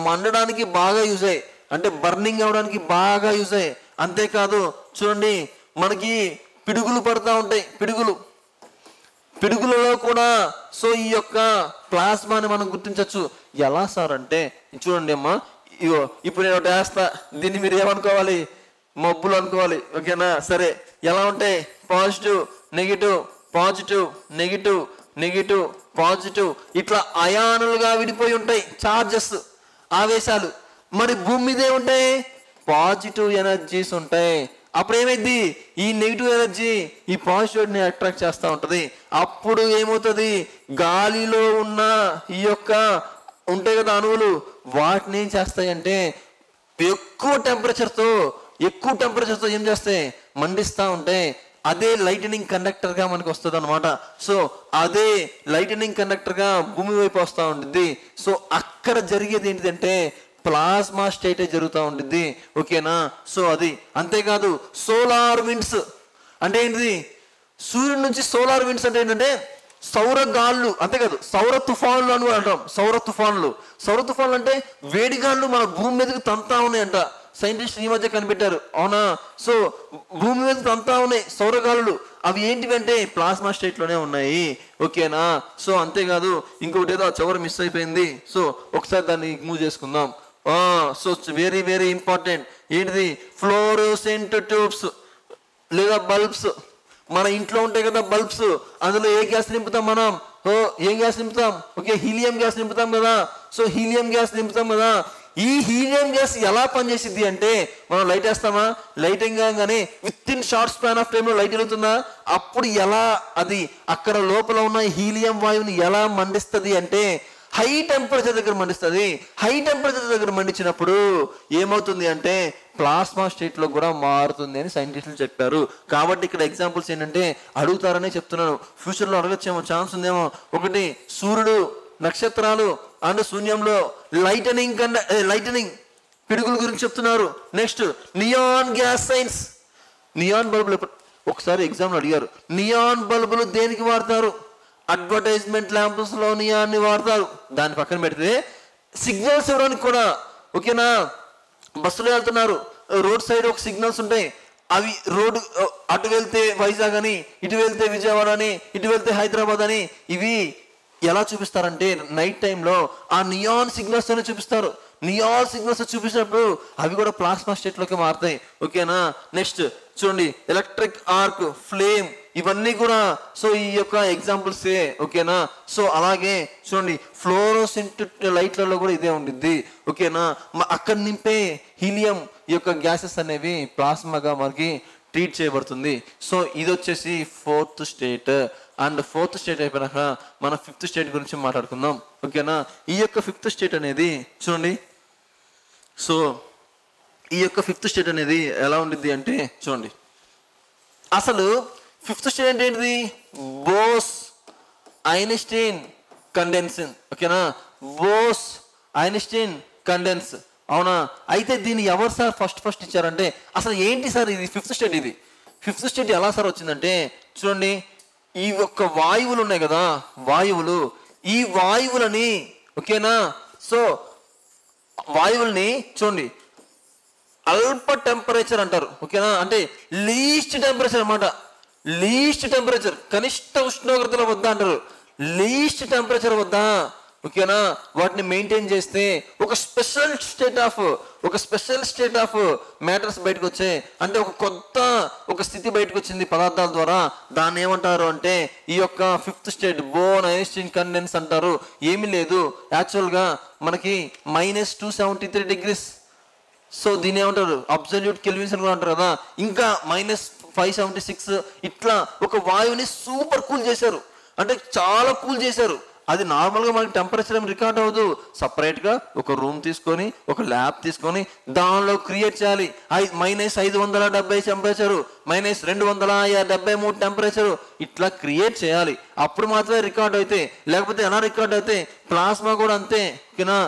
మండడానికి బాగా యూజ్ అయ్యాయి, అంటే బర్నింగ్ అవడానికి బాగా యూజ్ అయ్యాయి. అంతేకాదు చూడండి, మనకి పిడుగులు పడుతూ ఉంటాయి, పిడుగులలో కూడా సో ఈ యొక్క ప్లాస్మాని మనం గుర్తించవచ్చు. ఎలా సార్ అంటే చూడండి అమ్మా, ఇగో ఇప్పుడు నేను ఒకటి వేస్తా, దీన్ని మీరు ఏమనుకోవాలి? మబ్బులు అనుకోవాలి. ఓకేనా? సరే, ఎలా ఉంటాయి? Positive negative, positive negative, negative positive, ఇట్లా అయానులుగా విడిపోయి ఉంటాయి చార్జెస్, ఆవేశాలు. మరి భూమి మీదే ఉంటాయి పాజిటివ్ ఎనర్జీస్ ఉంటాయి. అప్పుడు ఏమైంది? ఈ నెగిటివ్ ఎనర్జీ ఈ పాజిటివ్ని అట్రాక్ట్ చేస్తూ ఉంటుంది. అప్పుడు ఏమవుతుంది? గాలిలో ఉన్న ఈ యొక్క ఉంటాయి కదా అణువులు, వాటిని ఏం చేస్తాయి అంటే ఎక్కువ టెంపరేచర్తో ఏం చేస్తాయి? మండిస్తూ ఉంటాయి. అదే లైటనింగ్ కండక్టర్ గా మనకు వస్తుంది అనమాట. సో అదే లైటనింగ్ కండక్టర్ గా భూమి వైపు వస్తూ ఉంటుంది. సో అక్కడ జరిగేది ఏంటిదంటే ప్లాస్మా స్టేటే జరుగుతూ ఉంటుంది. ఓకేనా? సో అది అంతేకాదు సోలార్ విండ్స్ అంటే ఏంటిది? సూర్యుడి నుంచి సోలార్ విండ్స్ అంటే ఏంటంటే సౌర గాళ్ళు, అంతేకాదు సౌర తుఫాన్లు అని అంటాం. సౌర తుఫాన్లు అంటే వేడిగాళ్ళు మన భూమి మీదకి తంతా ఉన్నాయంట. సైంటిస్ట్ ఈ మధ్య కనిపెట్టారు, అవునా? సో భూమి మీద తంతా ఉన్నాయి సౌరగాలులు. అవి ఏంటివి అంటే ప్లాస్మా స్టేట్ లోనే ఉన్నాయి. ఓకేనా? సో అంతేకాదు ఇంకొకటి ఏదో చివరి మిస్ అయిపోయింది. సో ఒకసారి దాన్ని మూవ్ చేసుకుందాం. So very very important. ఏంటిది? ఫ్లోరోసెంట్ ట్యూబ్స్ లేదా బల్బ్స్. మన ఇంట్లో ఉంటాయి కదా బల్బ్స్, అందులో ఏ గ్యాస్ నింపుతాం మనం? ఏం గ్యాస్ నింపుతాం? ఓకే, హీలియం గ్యాస్ నింపుతాం కదా. సో హీలియం గ్యాస్ నింపుతాం కదా. ఈ హీలియం గ్యాస్ ఎలా పనిచేసిద్ది అంటే, మనం లైట్ వేస్తామా, లైటింగ్ కానీ with in short span of టైంలో లైట్ వెళ్తుందా, అప్పుడు ఎలా అది అక్కడ లోపల ఉన్న హీలియం వాయువుని ఎలా మండిస్తుంది అంటే హై టెంపరేచర్ దగ్గర మండిస్తుంది. హై టెంపరేచర్ దగ్గర మండించినప్పుడు ఏమవుతుంది అంటే ప్లాస్మా స్టేట్ లో కూడా మారుతుంది అని సైంటిస్టులు చెప్పారు. కాబట్టి ఇక్కడ ఎగ్జాంపుల్స్ ఏంటంటే అడుగుతారనే చెప్తున్నాను. ఫ్యూచర్ లో అడగచ్చేమో, ఛాన్స్ ఉందేమో. ఒకటి సూర్యుడు, నక్షత్రాలు అండ్ శూన్యంలో లైటనింగ్ పిడుగుల గురించి చెప్తున్నారు. Next neon gas science. Neon బల్బులు ఒకసారి ఎగ్జామ్ అడిగారు, నియాన్ బల్బులు దేనికి వాడతారు? అడ్వర్టైజ్మెంట్ ల్యాంప్స్ లో నియాన్ని వాడతారు. దాని పక్కన పెడితే సిగ్నల్స్ ఇవ్వడానికి కూడా. ఓకేనా? బస్సులో వెళ్తున్నారు, రోడ్ సైడ్ ఒక సిగ్నల్స్ ఉంటాయి. అవి రోడ్డు అటు వెళ్తే వైజాగ్ అని, ఇటు వెళ్తే విజయవాడ అని, ఇటు వెళ్తే హైదరాబాద్ అని, ఇవి ఎలా చూపిస్తారంటే నైట్ టైంలో ఆ నియాన్ సిగ్నల్స్ అని చూపిస్తారు. నియాన్ సిగ్నల్స్ చూపించినప్పుడు అవి కూడా ప్లాస్మా స్టేట్ లోకి మారుతాయి. ఓకేనా? నెక్స్ట్ చూడండి, ఎలక్ట్రిక్ ఆర్క్, ఫ్లేమ్, ఇవన్నీ కూడా సో ఈ యొక్క ఎగ్జాంపుల్సే. ఓకేనా? సో అలాగే చూడండి ఫ్లోరోసెంట్ లైట్లలో కూడా ఇదే ఉంటుంది. ఓకేనా? అక్కడ నింపే హీలియం ఈ యొక్క గ్యాసెస్ అనేవి ప్లాస్మాగా మనకి ట్రీట్ చేయబడుతుంది. సో ఇది వచ్చేసి 4th state. And 4th state అయిపోయినాక మన 5th స్టేట్ గురించి మాట్లాడుకుందాం. ఓకేనా? ఈ యొక్క 5th స్టేట్ అనేది చూడండి. సో ఈ యొక్క 5th స్టేట్ అనేది ఎలా ఉండిద్ది అంటే చూడండి, అసలు 5th స్టేట్ అంటే ఏంటిది? Bose Einstein condensate. ఓకేనా? Bose Einstein condense. అవునా? అయితే దీన్ని ఎవరు సార్ ఫస్ట్ ఇచ్చారంటే, అసలు ఏంటి సార్ ఇది 5th స్టేట్? ఇది 5th స్టేట్ ఎలా సార్ వచ్చిందంటే చూడండి, ఈ యొక్క వాయువులు ఉన్నాయి కదా, వాయువులు, ఈ వాయువులని ఓకేనా, సో వాయువుల్ని చూడండి అల్ప టెంపరేచర్ అంటారు. ఓకేనా? అంటే లీస్ట్ టెంపరేచర్ అనమాట. లీస్ట్ టెంపరేచర్, కనిష్ట ఉష్ణోగ్రతల వద్ద అంటారు. లీస్ట్ టెంపరేచర్ వద్ద ఓకేనా వాటిని మెయింటైన్ చేస్తే ఒక స్పెషల్ స్టేట్ ఆఫ్ మ్యాటర్స్ బయటకు వచ్చాయి. అంటే ఒక స్థితి బయటకు వచ్చింది పదార్థాల ద్వారా. దాన్ని ఏమంటారు అంటే ఈ యొక్క 5th state bone Einstein condense అంటారు. ఏమీ లేదు, యాక్చువల్గా మనకి -273 degrees. సో దీన్ని ఏమంటారు? అబ్సల్యూట్ కెల్విన్స్ అని కూడా అంటారు కదా. ఇంకా -576 ఇట్లా ఒక వాయువుని సూపర్ కూల్ చేశారు, అంటే చాలా కూల్ చేశారు. అది నార్మల్గా మనకి టెంపరేచర్ ఏమి రికార్డ్ అవ్వదు. సపరేట్గా ఒక రూమ్ తీసుకొని, ఒక ల్యాబ్ తీసుకొని దానిలో క్రియేట్ చేయాలి. -570 టెంపరేచరు, -273 టెంపరేచరు, ఇట్లా క్రియేట్ చేయాలి. అప్పుడు మాత్రమే రికార్డ్ అవుతాయి. లేకపోతే ఎలా రికార్డ్ అవుతాయి? ప్లాస్మా కూడా అంతే. ఓకేనా?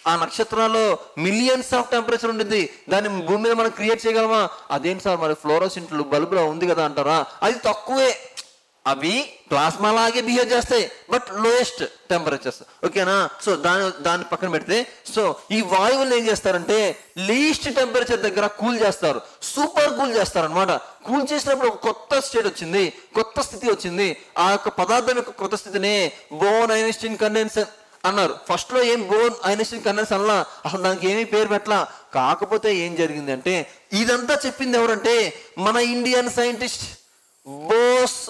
ఆ నక్షత్రాల్లో మిలియన్స్ ఆఫ్ టెంపరేచర్ ఉంటుంది. దాన్ని భూమి మీద మనం క్రియేట్ చేయగలమా? అదేంటి సార్ మరి ఫ్లోరోసెంట్లు బల్బులో ఉంది కదా అంటారా? అది తక్కువే. అవి ప్లాస్మా లాగే బిహేవ్ చేస్తాయి, బట్ లోయెస్ట్ టెంపరేచర్స్. ఓకేనా? సో దాన్ని పక్కన పెడితే, సో ఈ వాయువులు ఏం చేస్తారంటే లీస్ట్ టెంపరేచర్ దగ్గర కూల్ చేస్తారు, సూపర్ కూల్ చేస్తారు అనమాట. కూల్ చేసినప్పుడు ఒక కొత్త స్టేట్ వచ్చింది, కొత్త స్థితి వచ్చింది. ఆ యొక్క పదార్థం యొక్క కొత్త స్థితిని బోన్ ఐన్స్టీన్ కండెన్సర్ అన్నారు. ఫస్ట్ లో ఏం బోన్ ఐన్స్టీన్ కండెన్స్ అన్నా, అసలు దానికి ఏమీ పేరు పెట్టలా. కాకపోతే ఏం జరిగింది అంటే ఇదంతా చెప్పింది ఎవరంటే మన ఇండియన్ సైంటిస్ట్ బోస్,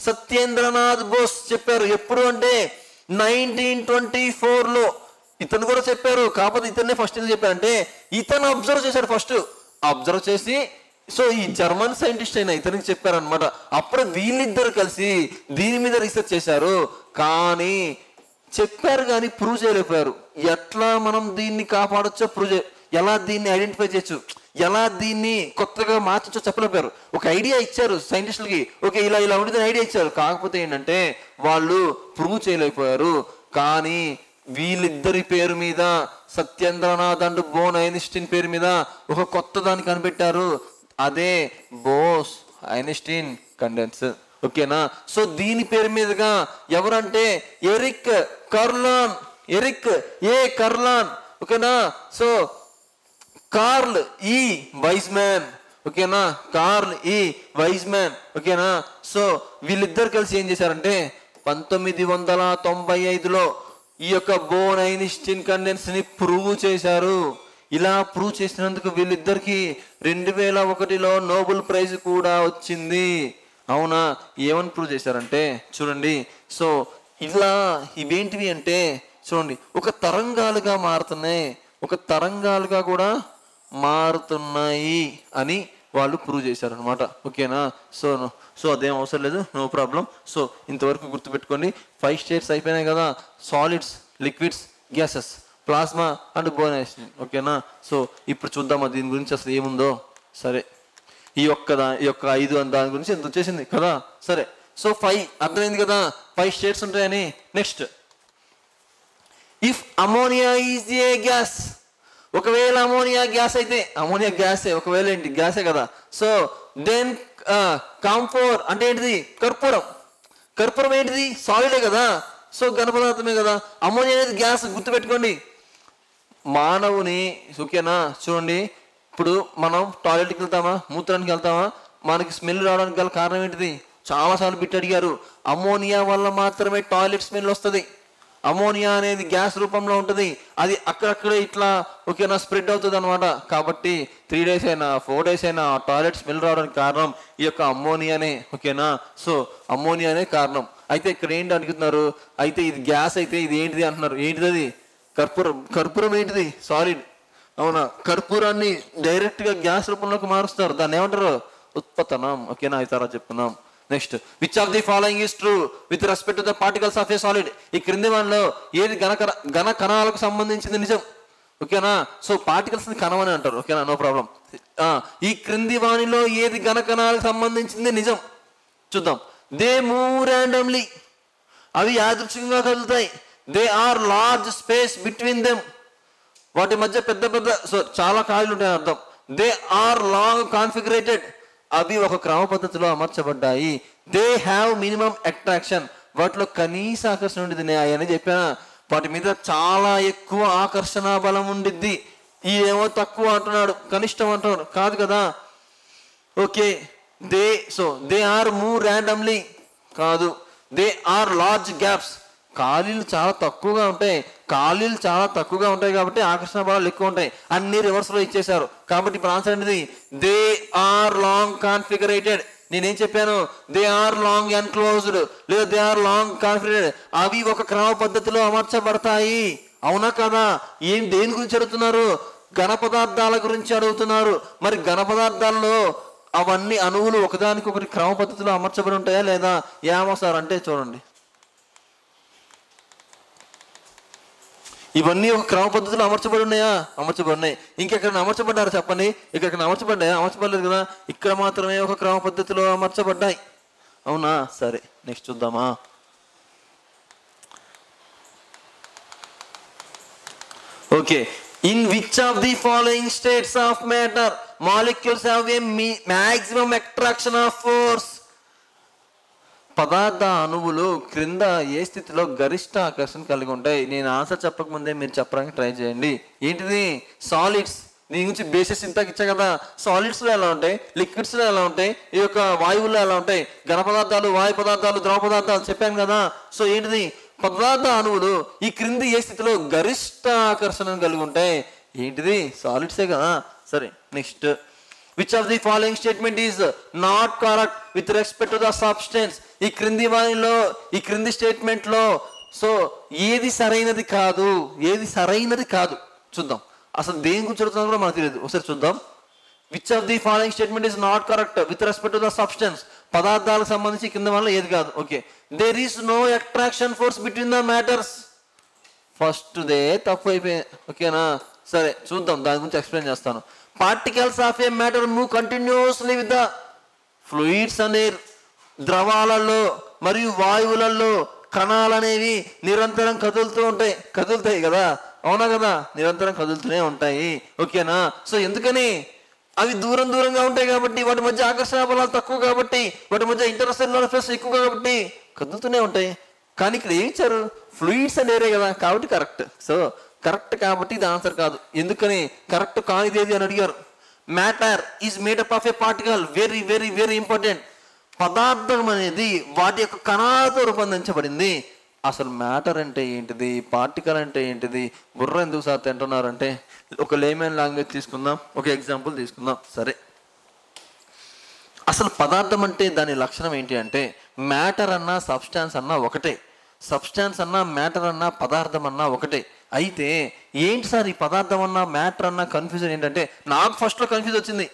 సత్యేంద్రనాథ్ బోస్ చెప్పారు. ఎప్పుడు అంటే 1924లో ఇతను కూడా చెప్పారు. కాకపోతే ఇతన్నే ఫస్ట్ ఏం చెప్పారంటే ఇతను అబ్జర్వ్ చేశాడు. ఫస్ట్ అబ్జర్వ్ చేసి సో ఈ జర్మన్ సైంటిస్ట్ అయినా ఇతనికి చెప్పారనమాట. అప్పుడు వీళ్ళిద్దరు కలిసి దీని మీద రీసెర్చ్ చేశారు. కానీ చెప్పారు కానీ ప్రూవ్ చేయలేకపోయారు. ఎట్లా మనం దీన్ని కాపాడొచ్చో ఎలా దీన్ని ఐడెంటిఫై చేయొచ్చు, ఎలా దీన్ని కొత్తగా మార్చో చెప్పలేపారు. ఒక ఐడియా ఇచ్చారు సైంటిస్టులకి, ఓకే ఇలా ఇలా ఉంటుంది ఐడియా ఇచ్చారు. కాకపోతే ఏంటంటే వాళ్ళు ప్రూవ్ చేయలేకపోయారు. కానీ వీళ్ళిద్దరి పేరు మీద, సత్యేంద్రనాథ్ అండ్ బోన్ ఐన్స్టీన్ పేరు మీద ఒక కొత్త దాన్ని కనిపెట్టారు. అదే బోస్ ఐన్స్టీన్ కండెన్స్. ఓకేనా? సో దీని పేరు మీదుగా ఎవరంటే ఎరిక్ కర్లాన్. ఓకేనా? సో కార్ల్ ఈ వైజ్మాన్. ఓకేనా? కార్ల్ ఈ వైజ్మాన్. ఓకేనా? సో వీళ్ళిద్దరు కలిసి ఏం చేశారంటే 1995లో ఈ యొక్క బోన్ ఐన్స్టీన్ కండెన్స్ ని ప్రూవ్ చేశారు. ఇలా ప్రూవ్ చేసినందుకు వీళ్ళిద్దరికి 2001లో నోబెల్ ప్రైజ్ కూడా వచ్చింది. అవునా? ఏమని ప్రూవ్ చేశారంటే చూడండి. సో ఇలా ఇవేంటివి అంటే చూడండి, ఒక తరంగాలుగా మారుతున్నాయి, ఒక తరంగాలుగా కూడా మారుతున్నాయి అని వాళ్ళు ప్రూవ్ చేశారు అనమాట. ఓకేనా? సో అదేం అవసరం లేదు, నో ప్రాబ్లం. సో ఇంతవరకు గుర్తుపెట్టుకోండి. 5 స్టేట్స్ అయిపోయినాయి కదా, solids, liquids, gases, plasma and bone Einstein. ఓకేనా? సో ఇప్పుడు చూద్దామా దీని గురించి అసలు ఏముందో. సరే, ఈ యొక్క 5 దాని గురించి ఎంత వచ్చేసింది కదా. సరే, సో 5 అర్థమైంది కదా, 5 స్టేట్స్ ఉంటాయని. Next, if ammonia is a gas, ఒకవేళ అమోనియా గ్యాస్ అయితే, అమోనియా గ్యాసే, ఒకవేళ ఏంటి గ్యాసే కదా. సో దెన్ కాంఫోర్ అంటే ఏంటిది? కర్పూరం ఏంటిది? సాలిడే కదా. సో ఘనపదార్థమే కదా. అమోనియా అనేది గ్యాస్, గుర్తుపెట్టుకోండి. మానవుని, ఓకేనా? చూడండి, ఇప్పుడు మనం టాయిలెట్కి వెళ్తామా, మూత్రానికి వెళ్తామా, మనకి స్మెల్ రావడానికి గల కారణం ఏంటిది? చాలాసార్లు బిట్టి అడిగారు. అమోనియా వల్ల మాత్రమే టాయిలెట్ స్మెల్ వస్తుంది. అమోనియా అనేది గ్యాస్ రూపంలో ఉంటుంది. అది అక్కడక్కడే ఇట్లా ఓకేనా స్ప్రెడ్ అవుతుంది అనమాట. కాబట్టి 3 days అయినా 4 days అయినా టాయిలెట్ స్మెల్ రావడానికి కారణం ఈ యొక్క అమోనియానే. ఓకేనా? సో అమోనియానే కారణం. అయితే ఇక్కడ ఏంటి అనుకుంటున్నారు, అయితే ఇది గ్యాస్ అయితే ఇది ఏంటిది అంటున్నారు. ఏంటిది అది? కర్పూరం ఏంటిది? సాలిడ్. అవునా? కర్పూరాన్ని డైరెక్ట్ గా గ్యాస్ రూపంలోకి మారుస్తారు. దాన్ని ఏమంటారు? ఉత్పత్తనం. ఓకేనా? ఈ తర్వాత చెప్పుకుందాం. Next, which of the following is true with respect to the particles of a solid? ఈ క్రింది వాటిలో ఏది ఘన కణాలకు సంబంధించింది నిజం? ఓకేనా? సో పార్టికల్స్ ని కణం అని అంటారు. ఓకేనా? No problem. ఈ క్రింది వాణిలో ఏది ఘన కణాలకు సంబంధించింది నిజం? చూద్దాం. దే మూవ్ ర్యాండమ్లీ, అవి యాదృచ్ఛికంగా కదులుతాయి. They are large space between them, వాటి మధ్య పెద్ద సో చాలా ఖాళీలు ఉంటాయని అర్థం. దే ఆర్ లాంగ్ కాన్ఫిగరేటెడ్, అవి ఒక క్రమ పద్ధతిలో అమర్చబడ్డాయి. దే హ్యావ్ మినిమం అట్రాక్షన్, వాటిలో కనీస ఆకర్షణ ఉండిద్ది అని చెప్పాను. వాటి మీద చాలా ఎక్కువ ఆకర్షణ బలం ఉండిద్ది. ఏమో తక్కువ అంటున్నాడు, కనిష్టం అంటున్నాడు, కాదు కదా. Okay, they are move randomly కాదు. దే ఆర్ లార్జ్ గ్యాప్స్, ఖాళీలు చాలా తక్కువగా ఉంటాయి. కాబట్టి ఆకర్షణ బలాలు ఎక్కువ ఉంటాయి. అన్ని రివర్స్ లో ఇచ్చేశారు. కాబట్టి ఇప్పుడు ఆన్సర్ అనేది దే ఆర్ లాంగ్ కాన్ఫిగరేటెడ్. నేనేం చెప్పాను? దే ఆర్ లాంగ్ ఎన్క్లోజ్డ్ లేదా దే ఆర్ లాంగ్ కాన్ఫిగరేటెడ్. అవి ఒక క్రమ పద్ధతిలో అమర్చబడతాయి. అవునా కదా? దేని గురించి అడుగుతున్నారు? ఘన పదార్థాల గురించి అడుగుతున్నారు. మరి ఘన పదార్థాల్లో అవన్నీ అణువులు ఒకదానికొకటి క్రమ పద్ధతిలో అమర్చబడి ఉంటాయా లేదా? ఏమో సార్ అంటే చూడండి, ఇవన్నీ ఒక క్రమ పద్ధతిలో అమర్చబడి ఉన్నాయా? అమర్చబడినాయి. ఇంకెక్కడ అమర్చబడ్డారు చెప్పండి? ఇక్కడ అమర్చబడ్డాయా? అమర్చబడలేదు కదా. ఇక్కడ మాత్రమే ఒక క్రమ పద్ధతిలో అమర్చబడ్డాయి. అవునా? సరే, నెక్స్ట్ చూద్దామా. Okay, in which of the following states of matter molecules have a maximum attraction of force? పదార్థ అణువులు క్రింద ఏ స్థితిలో గరిష్ట ఆకర్షణ కలిగి ఉంటాయి? నేను ఆన్సర్ చెప్పకముందే మీరు చెప్పడానికి ట్రై చేయండి. ఏంటిది? సాలిడ్స్. దీని గురించి బేసిస్ ఇంతకు ఇచ్చా కదా. సాలిడ్స్ లో ఎలా ఉంటాయి, లిక్విడ్స్ లో ఎలా ఉంటాయి, ఈ యొక్క వాయువుల్లో ఎలా ఉంటాయి, ఘన పదార్థాలు, వాయు పదార్థాలు, ద్రవ పదార్థాలు చెప్పాను కదా. సో ఏంటిది? పదార్థ అణువులు ఈ క్రింది ఏ స్థితిలో గరిష్ట ఆకర్షణ కలిగి ఉంటాయి? ఏంటిది? సాలిడ్సే కదా. సరే, next, which of the following statement is not correct with respect to the substance? ఈ క్రింది స్టేట్మెంట్ లో సో ఏది సరైనది కాదు? చూద్దాం. అసలు దేని గురించి అడుగుతున్నా కూడా మనకు తెలియదు. ఒకసారి చూద్దాం. Which of the following statement is not correct with respect to the substance? పదార్థాలకు సంబంధించి కింద వల్ల ఏది కాదు. Okay, there is no attraction force between the matters. First they తప్పు అయిపోయింది. ఓకేనా? సరే చూద్దాం, దాని గురించి ఎక్స్ప్లెయిన్ చేస్తాను. Particles of a matter move continuously with the fluids అనే ద్రవాలలో మరియు వాయువులలో కణాలు అనేవి నిరంతరం కదులుతాయి కదా, అవునా కదా, నిరంతరం కదులుతూనే ఉంటాయి. ఓకేనా? సో ఎందుకని? అవి దూరంగా ఉంటాయి కాబట్టి, వాటి మధ్య ఆకర్షణ బలాలు తక్కువ కాబట్టి, వాటి మధ్య ఇంటర్స్టెల్లార్ ఫోర్స్ ఎక్కువ కాబట్టి కదులుతూనే ఉంటాయి. కానీ ఇక్కడ ఏం ఇచ్చారు? ఫ్లూయిడ్స్ అనే ఏరే కదా, కాబట్టి కరెక్ట్. సో కరెక్ట్ కాబట్టి ఇది ఆన్సర్ కాదు. ఎందుకని కరెక్ట్ కానిదేది అని అడిగారు. Matter is made up of A particle. Very very very important. పదార్థం అనేది వాటి యొక్క కణాలతో రూపొందించబడింది. అసలు మ్యాటర్ అంటే ఏంటిది, పార్టికల్ అంటే ఏంటిది, బుర్ర ఎందుకు సార్ తింటున్నారంటే, ఒక లేమన్ లాంగ్వేజ్ తీసుకుందాం, ఒక ఎగ్జాంపుల్ తీసుకుందాం. సరే, అసలు పదార్థం అంటే దాని లక్షణం ఏంటి అంటే, మ్యాటర్ అన్నా సబ్స్టాన్స్ అన్నా ఒకటే, సబ్స్టాన్స్ అన్నా మ్యాటర్ అన్నా పదార్థం అన్నా ఒకటే. అయితే ఏంటి సార్ ఈ పదార్థం అన్నా మ్యాటర్ అన్నా కన్ఫ్యూజన్ ఏంటంటే, నాకు ఫస్ట్లో కన్ఫ్యూజ్ వచ్చింది.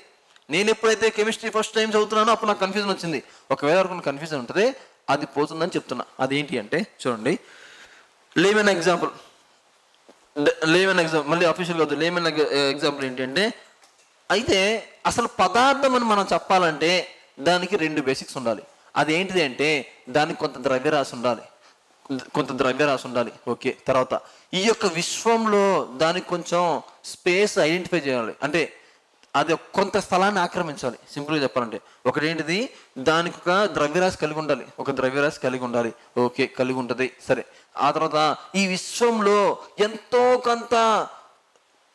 నేను ఎప్పుడైతే కెమిస్ట్రీ ఫస్ట్ టైం చదువుతున్నానో అప్పుడు నాకు కన్ఫ్యూజన్ వచ్చింది. ఒకవేళ వరకు కన్ఫ్యూజన్ ఉంటుంది, అది పోతుందని చెప్తున్నా. అదేంటి అంటే చూడండి, లేమన్ ఎగ్జాంపుల్ మళ్ళీ అఫీషియల్గా వద్దు. లేమన్ ఎగ్జాంపుల్ ఏంటి అంటే, అయితే అసలు పదార్థం అని మనం చెప్పాలంటే దానికి 2 బేసిక్స్ ఉండాలి. అదేంటిది అంటే, దానికి కొంత ద్రవ్యరాశి ఉండాలి. ఓకే, తర్వాత ఈ యొక్క విశ్వంలో దానికి కొంచెం స్పేస్ ఐడెంటిఫై చేయాలి, అంటే అది కొంత స్థలాన్ని ఆక్రమించాలి. సింపుల్గా చెప్పాలంటే ఒకటేంటిది, దానికి ఒక ద్రవ్యరాశి కలిగి ఉండాలి. ఓకే, కలిగి ఉంటుంది. సరే, ఆ తర్వాత ఈ విశ్వంలో ఎంతో కొంత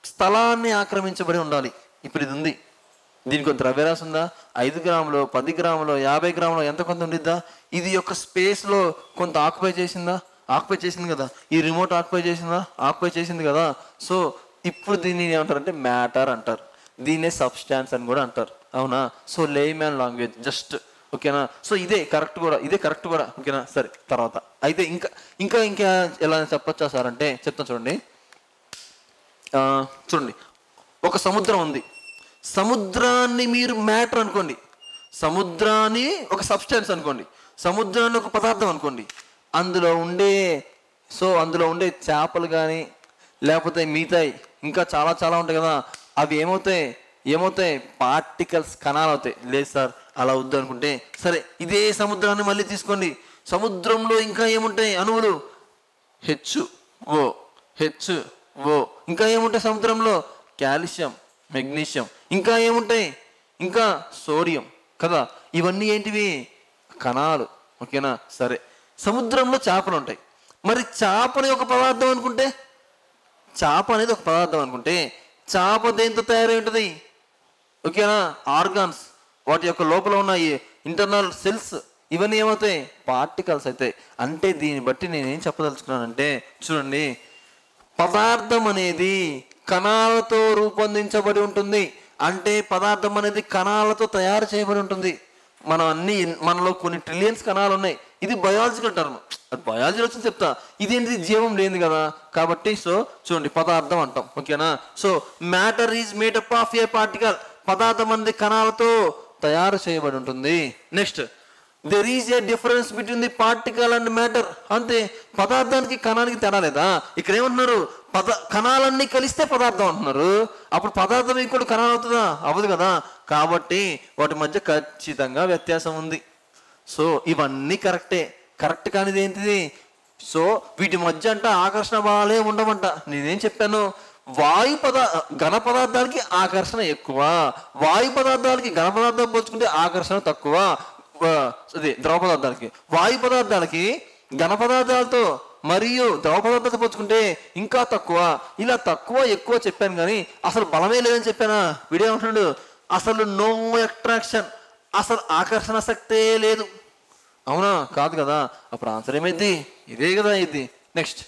స్థలాన్ని ఆక్రమించబడి ఉండాలి. ఇప్పుడు ఇది ఉంది, దీనికి ఒక ద్రవ్యరాశి ఉందా? 5 గ్రాములు, 10 గ్రాములు, 50 గ్రాములు ఎంత కొంత ఉండిద్దా? ఇది యొక్క స్పేస్లో కొంత ఆక్యుపై చేసింది కదా. ఈ రిమోట్ ఆక్యుపై చేసింది కదా. సో ఇప్పుడు దీన్ని ఏమంటారంటే మ్యాటర్ అంటారు. దీన్నే సబ్స్టాన్స్ అని కూడా అంటారు. అవునా? So layman language just. ఓకేనా? సో ఇదే కరెక్ట్ కూడా. ఓకేనా? సరే, తర్వాత అయితే ఇంకా ఎలా చెప్పొచ్చా సార్ అంటే చెప్తాను. చూడండి, ఒక సముద్రం ఉంది. సముద్రాన్ని మీరు మ్యాటర్ అనుకోండి, సముద్రాన్ని ఒక సబ్స్టాన్స్ అనుకోండి, సముద్రాన్ని ఒక పదార్థం అనుకోండి. అందులో ఉండే చేపలు కానీ లేకపోతే మిగతాయి ఇంకా చాలా చాలా ఉంటాయి కదా, అవి ఏమవుతాయి పార్టికల్స్, కణాలు అవుతాయి. లేదు సార్ అలా వద్దు అనుకుంటే, సరే ఇదే సముద్రాన్ని మళ్ళీ తీసుకోండి. సముద్రంలో ఇంకా ఏముంటాయి? అణువులు, H2O, ఇంకా ఏముంటాయి సముద్రంలో? కాల్షియం, మెగ్నీషియం, ఇంకా ఏముంటాయి? ఇంకా సోడియం కదా. ఇవన్నీ ఏంటివి? కణాలు. ఓకేనా? సరే, సముద్రంలో చేపలు ఉంటాయి. మరి చేప అనేది ఒక పదార్థం అనుకుంటే చేప దేంతో తయారై ఉంటుంది? ఓకేనా? ఆర్గాన్స్, వాటి యొక్క లోపల ఉన్న ఇంటర్నల్ సెల్స్, ఇవన్నీ ఏమవుతాయి? పార్టికల్స్ అవుతాయి. అంటే దీన్ని బట్టి నేనేం చెప్పదలుచుకున్నానంటే చూడండి, పదార్థం అనేది కణాలతో రూపొందించబడి ఉంటుంది. అంటే పదార్థం అనేది కణాలతో తయారు చేయబడి ఉంటుంది. మనలో కొన్ని ట్రిలియన్స్ కణాలు ఉన్నాయి. ఇది బయాలజికల్ టర్మ్, బయాలజీ వచ్చి చెప్తా. ఇదేంటిది? జీవం లేనిది కదా. కాబట్టి సో చూడండి, పదార్థం అంటాం. ఓకేనా? So matter is made up of A particle. పదార్థం అనేది కణాలతో తయారు చేయబడి ఉంటుంది. Next, there is a difference between the particle and matter. అంతే, పదార్థానికి కణానికి తేడా లేదా? ఇక్కడ ఏమంటున్నారు? కణాలన్నీ కలిస్తే పదార్థం అంటున్నారు. అప్పుడు పదార్థం ఇంకోటి కణాలు అవుతుందా? అవ్వదు కదా. కాబట్టి వాటి మధ్య ఖచ్చితంగా వ్యత్యాసం ఉంది. సో ఇవన్నీ కరెక్ట్ కానిది ఏంటిది? సో వీటి మధ్య ఆకర్షణ బలాలే ఉండమంట. నేనేం చెప్పాను? ఘన పదార్థాలకి ఆకర్షణ ఎక్కువ, వాయు పదార్థాలకి ఘన పదార్థాలు పోల్చుకుంటే ఆకర్షణ తక్కువ. ద్రవ పదార్థాలకి, వాయు పదార్థాలకి ఘన పదార్థాలతో మరియు ద్రవ పదార్థాలతో పోల్చుకుంటే ఇంకా తక్కువ. ఇలా తక్కువ ఎక్కువ చెప్పాను కానీ అసలు బలమే లేదని చెప్పానా? వీడియో అంటున్నాడు అసలు నో అట్రాక్షన్, అసలు ఆకర్షణ శక్తే లేదు. అవునా? కాదు కదా. అప్పుడు ఆన్సర్ ఏమైంది? ఇదే కదా ఇది. Next,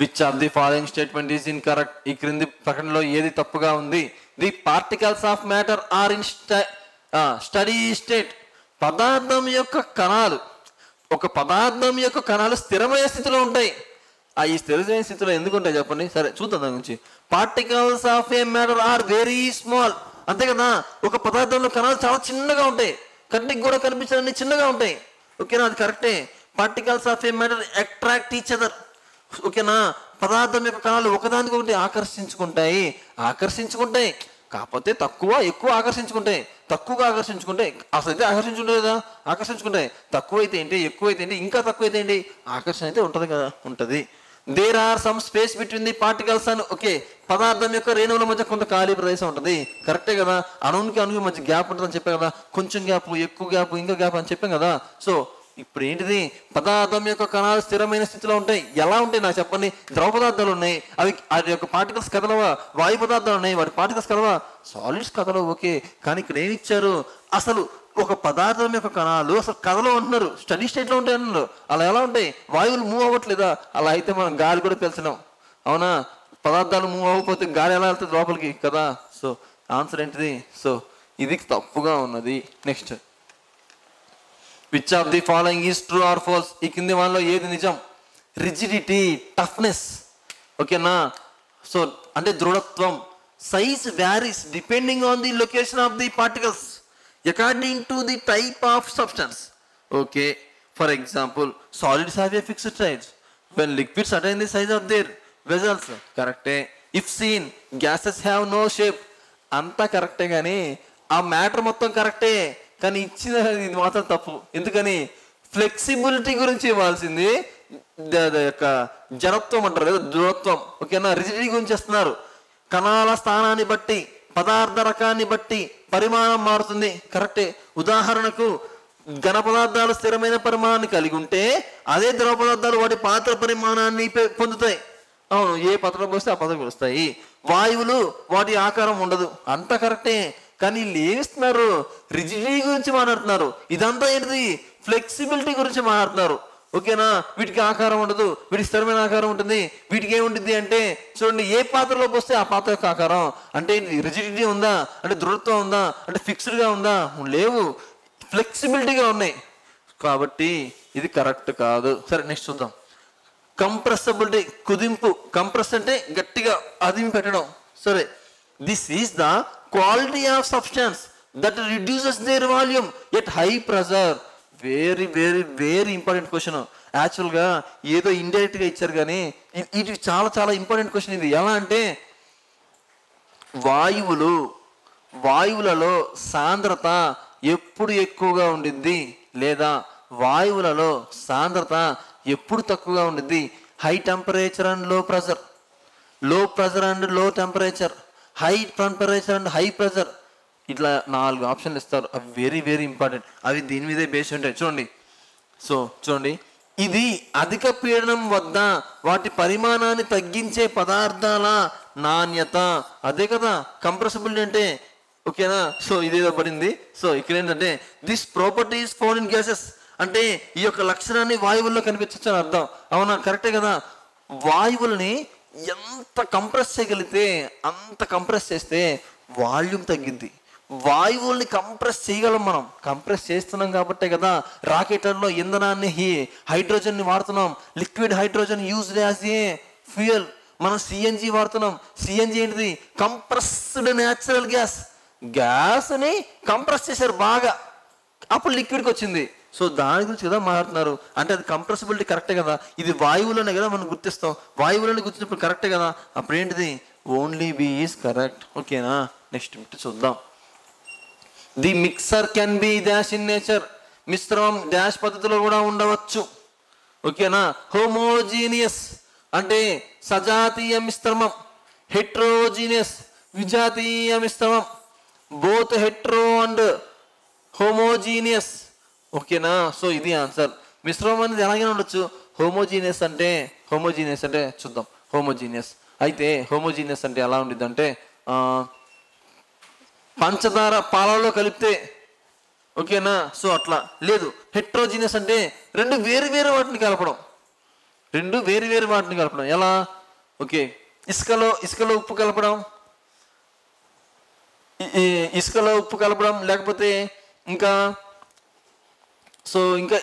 which of the following statement is incorrect? ఈ క్రింది ప్రకటనలో ఏది తప్పుగా ఉంది? The particles of matter are in steady state. పదార్థం యొక్క కణాలు స్థిరమైన స్థితిలో ఉంటాయి. ఈ స్థిరమైన స్థితిలో ఎందుకు ఉంటాయి చెప్పండి. సరే చూద్దాం దాని గురించి. Particles of a matter are very small. అంతే కదా. ఒక పదార్థంలో కణాలు చాలా చిన్నగా ఉంటాయి, కంటికి కూడా కనిపించడానికి చిన్నగా ఉంటాయి. ఓకేనా? అది కరెక్టే. Particles of a matter attract each other. ఓకేనా. పదార్థం యొక్క కణాలు ఒకదానికొకటి ఆకర్షించుకుంటాయి. కాకపోతే ఎక్కువ ఆకర్షించుకుంటాయి. తక్కువగా ఆకర్షించుకుంటాయి, అసలు అయితే ఆకర్షించుకుంటాయి కదా, ఆకర్షించుకుంటాయి. తక్కువైతే ఏంటి, ఎక్కువైతే ఏంటి, ఇంకా తక్కువైతే ఏంటి, ఆకర్షణ అయితే ఉంటుంది కదా, ఉంటుంది. There are some space between the particles అని. ఓకే, పదార్థం యొక్క రేణువుల మధ్య కొంత ఖాళీ ప్రదేశం ఉంటుంది, కరెక్టే కదా. అణువుకి మధ్య గ్యాప్ ఉంటుందని చెప్పాం కదా, కొంచెం గ్యాప్, ఎక్కువ గ్యాప్, ఇంకా గ్యాప్ అని చెప్పాం కదా. సో ఇప్పుడు ఏంటిది, పదార్థం యొక్క కణాలు స్థిరమైన స్థితిలో ఉంటాయి. ఎలా ఉంటాయి నాకు చెప్పండి. ద్రవ పదార్థాలు ఉన్నాయి, వాటి యొక్క పార్టికల్స్ కదలవా. వాయు పదార్థాలు ఉన్నాయి, వాటి పార్టికల్స్ కదలవా. సాలిడ్స్ కదలవు, ఓకే. కానీ ఇక్కడ ఏమి ఇచ్చారు, అసలు ఒక పదార్థం యొక్క కణాలు అసలు కథలో ఉంటున్నారు, స్టడీ స్టేట్లో ఉంటాయి అన్నారు. అలా ఎలా ఉంటాయి, వాయువులు మూవ్ అవ్వట్లేదా. అలా అయితే మనం గాలి కూడా పీల్చలేం, అవునా. పదార్థాలు మూవ్ అవ్వకపోతే గాలి ఎలా వెళ్తుంది లోపలికి కదా. సో ఆన్సర్ ఏంటిది, సో ఇది తప్పుగా ఉన్నది. Next, which of the following is true or false. ఈ కింది వాళ్ళలో ఏది నిజం. రిజిడిటీ, టఫ్నెస్, ఓకేనా. సో అంటే దృఢత్వం. Size varies depending on the location of the particles according to the type of substance. Okay, for example, solids have a fixed size when liquids attain the size of their vessels. Correct. If seen, gases have no shape. అంతా కరెక్టే, కానీ ఆ matter మొత్తం కరెక్టే, కానీ ఇచ్చిన ఇది మాత్రం తప్పు. ఎందుకని, ఫ్లెక్సిబిలిటీ గురించి ఇవ్వాల్సింది యొక్క జడత్వం అంటారు కదా, దృఢత్వం, ఓకేనా. రిజిడిటీ గురించి ఇస్తున్నారు. కణాల స్థానాన్ని బట్టి, పదార్థ రకాన్ని బట్టి పరిమాణం మారుతుంది, కరెక్టే. ఉదాహరణకు ఘన పదార్థాలు స్థిరమైన పరిమాణాన్ని కలిగి ఉంటే అదే ద్రవ పదార్థాలు వాటి పాత్ర పరిమాణాన్ని పొందుతాయి. అవును, ఏ పాత్రలో పోస్తే ఆ పాత్ర వస్తాయి. వాయువులు వాటి ఆకారం ఉండదు, అంత కరెక్టే. కానీ వీళ్ళు ఏమిస్తున్నారు, రిజిడిటీ గురించి మాట్లాడుతున్నారు. ఇదంతా ఏంటిది, ఫ్లెక్సిబిలిటీ గురించి మాట్లాడుతున్నారు, ఓకేనా. వీటికి ఆకారం ఉండదు, వీటికి స్థిరమైన ఆకారం ఉంటుంది. వీటికి ఏముంటుంది అంటే చూడండి, ఏ పాత్రలో పోస్తే ఆ పాత్ర యొక్క ఆకారం. అంటే రిజిడిటీ ఉందా, అంటే దృఢత్వం ఉందా, అంటే ఫిక్స్డ్గా ఉందా, లేవు, ఫ్లెక్సిబిలిటీగా ఉన్నాయి. కాబట్టి ఇది కరెక్ట్ కాదు. సరే నెక్స్ట్ చూద్దాం. కంప్రెసిబిలిటీ, కుదింపు. కంప్రెస్ అంటే గట్టిగా అదిమి పెట్టడం. సరే, this is the quality of substance that reduces their volume at high pressure. Very very very important question. యాక్చువల్గా ఏదో ఇండైరెక్ట్గా ఇచ్చారు, కానీ ఇది చాలా చాలా ఇంపార్టెంట్ క్వశ్చన్. ఇది ఎలా అంటే, వాయువులలో సాంద్రత ఎప్పుడు ఎక్కువగా ఉండిద్ది, లేదా వాయువులలో సాంద్రత ఎప్పుడు తక్కువగా ఉండిద్ది. హై టెంపరేచర్ అండ్ లో ప్రెజర్, లో ప్రెజర్ అండ్ లో temperature, high temperature and high pressure. ఇట్లా 4 ఆప్షన్లు ఇస్తారు. అవి వెరీ వెరీ ఇంపార్టెంట్. అవి దీని మీదే బేస్ ఉంటాయి. చూడండి, సో చూడండి, ఇది అధిక పీడనం వద్ద వాటి పరిమాణాన్ని తగ్గించే పదార్థాల నాణ్యత. అదే కదా కంప్రెసిబిలిటీ అంటే, ఓకేనా. సో ఇదేదో పడింది. సో ఇక్కడ ఏంటంటే, this property is found in gases. అంటే ఈ యొక్క లక్షణాన్ని వాయువుల్లో కనిపించచ్చు అని అర్థం, అవునా, కరెక్టే కదా. వాయువుల్ని ఎంత కంప్రెస్ చేయగలిగితే అంత కంప్రెస్ చేస్తే వాల్యూమ్ తగ్గిద్ది. వాయువుల్ని కంప్రెస్ చేయగలం, మనం కంప్రెస్ చేస్తున్నాం కాబట్టే కదా రాకెట్లలో ఇంధనాన్ని హైడ్రోజన్ని వాడుతున్నాం. Liquid hydrogen used as a fuel. మనం సిఎన్జి వాడుతున్నాం. సిఎన్జి ఏంటిది, కంప్రెస్డ్ న్యాచురల్ గ్యాస్ని కంప్రెస్ చేశారు బాగా, అప్పుడు లిక్విడ్కి వచ్చింది. సో దాని గురించి కదా మాట్లాడుతున్నారు. అంటే అది కంప్రెసిబిలిటీ కరెక్టే కదా. ఇది వాయువులోనే కదా మనం గుర్తిస్తాం. వాయువులోనే గుర్తించినప్పుడు కరెక్టే కదా. అప్పుడు ఏంటిది, ఓన్లీ బి ఈజ్ కరెక్ట్, ఓకేనా. నెక్స్ట్ చూద్దాం. The mixer can be dash in nature. మిశ్రమం డాష్ పద్ధతిలో కూడా ఉండవచ్చు, ఓకేనా. హోమోజీనియస్ అంటే సజాతీయ మిశ్రమం, హెట్రోజీనియస్ విజాతీయ మిశ్రమం, బోత్ హెట్రో అండ్ హోమోజీనియస్, ఓకేనా. సో ఇది ఆన్సర్. మిశ్రమం అనేది ఎలాగైనా ఉండొచ్చు. హోమోజీనియస్ అంటే చూద్దాం. హోమోజీనియస్ అయితే హోమోజీనియస్ అంటే ఎలా ఉండిద్ది అంటే, పంచదార పాలలో కలిపితే, ఓకేనా. సో అట్లా లేదు. హెట్రోజీనియస్ అంటే రెండు వేరు వేరు వాటిని కలపడం, ఎలా, ఓకే. ఇసుకలో ఉప్పు కలపడం, లేకపోతే ఇంకా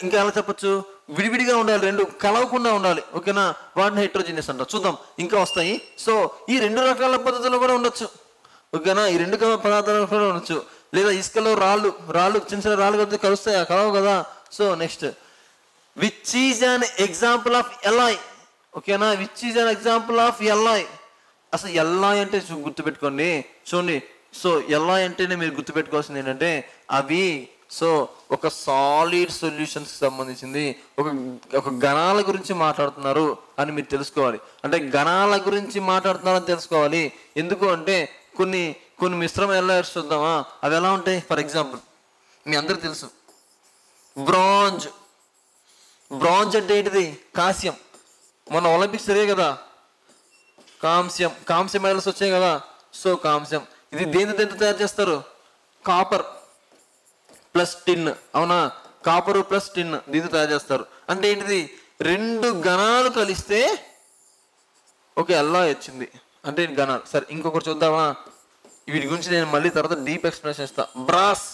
ఇంకా ఎలా చెప్పచ్చు, విడివిడిగా ఉండాలి, రెండు కలవకుండా ఉండాలి, ఓకేనా. వాటిని హెట్రోజీనియస్ అంటారు. చూద్దాం, ఇంకా వస్తాయి. సో ఈ 2 రకాల పద్ధతుల్లో కూడా ఉండొచ్చు, ఓకేనా. ఈ 2 పదార్థాలు కూడా ఉండొచ్చు. లేదా ఇసుకలో రాళ్ళు చిన్న చిన్న రాళ్ళు కలిపితే కలుస్తాయా, కలవు కదా. So next, which is an example of alloy. ఓకేనా, which is an example of alloy. అసలు ఎల్లాయ్ అంటే గుర్తుపెట్టుకోండి, చూడండి. సో ఎల్లాయ్ అంటేనే మీరు గుర్తుపెట్టుకోవాల్సింది ఏంటంటే అవి సో ఒక సాలిడ్ సొల్యూషన్స్కి సంబంధించింది, ఒక గణాల గురించి మాట్లాడుతున్నారు అని మీరు తెలుసుకోవాలి. అంటే గణాల గురించి మాట్లాడుతున్నారని తెలుసుకోవాలి. ఎందుకు అంటే కొన్ని కొన్ని మిశ్రమ ఎల్లాయర్స్ చూద్దామా, అవి ఎలా ఉంటాయి. ఫర్ ఎగ్జాంపుల్ మీ అందరికి తెలుసు బ్రాంజ్. బ్రాంజ్ అంటే ఏంటిది? కాంస్యం. మొన్న ఒలింపిక్స్ జరిగాయి కదా, కాంస్యం మెడల్స్ వచ్చాయి కదా. సో కాంస్యం ఇది దేంతో తయారు చేస్తారు? కాపర్ ప్లస్ టిన్. అవునా, కాపరు ప్లస్ టిన్ దీంతో తయారు చేస్తారు. అంటే ఏంటిది? రెండు గణాలు కలిస్తే ఒక ఎల్లాయ్ వచ్చింది అంటే గణాలు. సరే ఇంకొకటి చూద్దామా, వీటి గురించి నేను మళ్ళీ తర్వాత డీప్ ఎక్స్ప్లెనేషన్ ఇస్తా. బ్రాస్,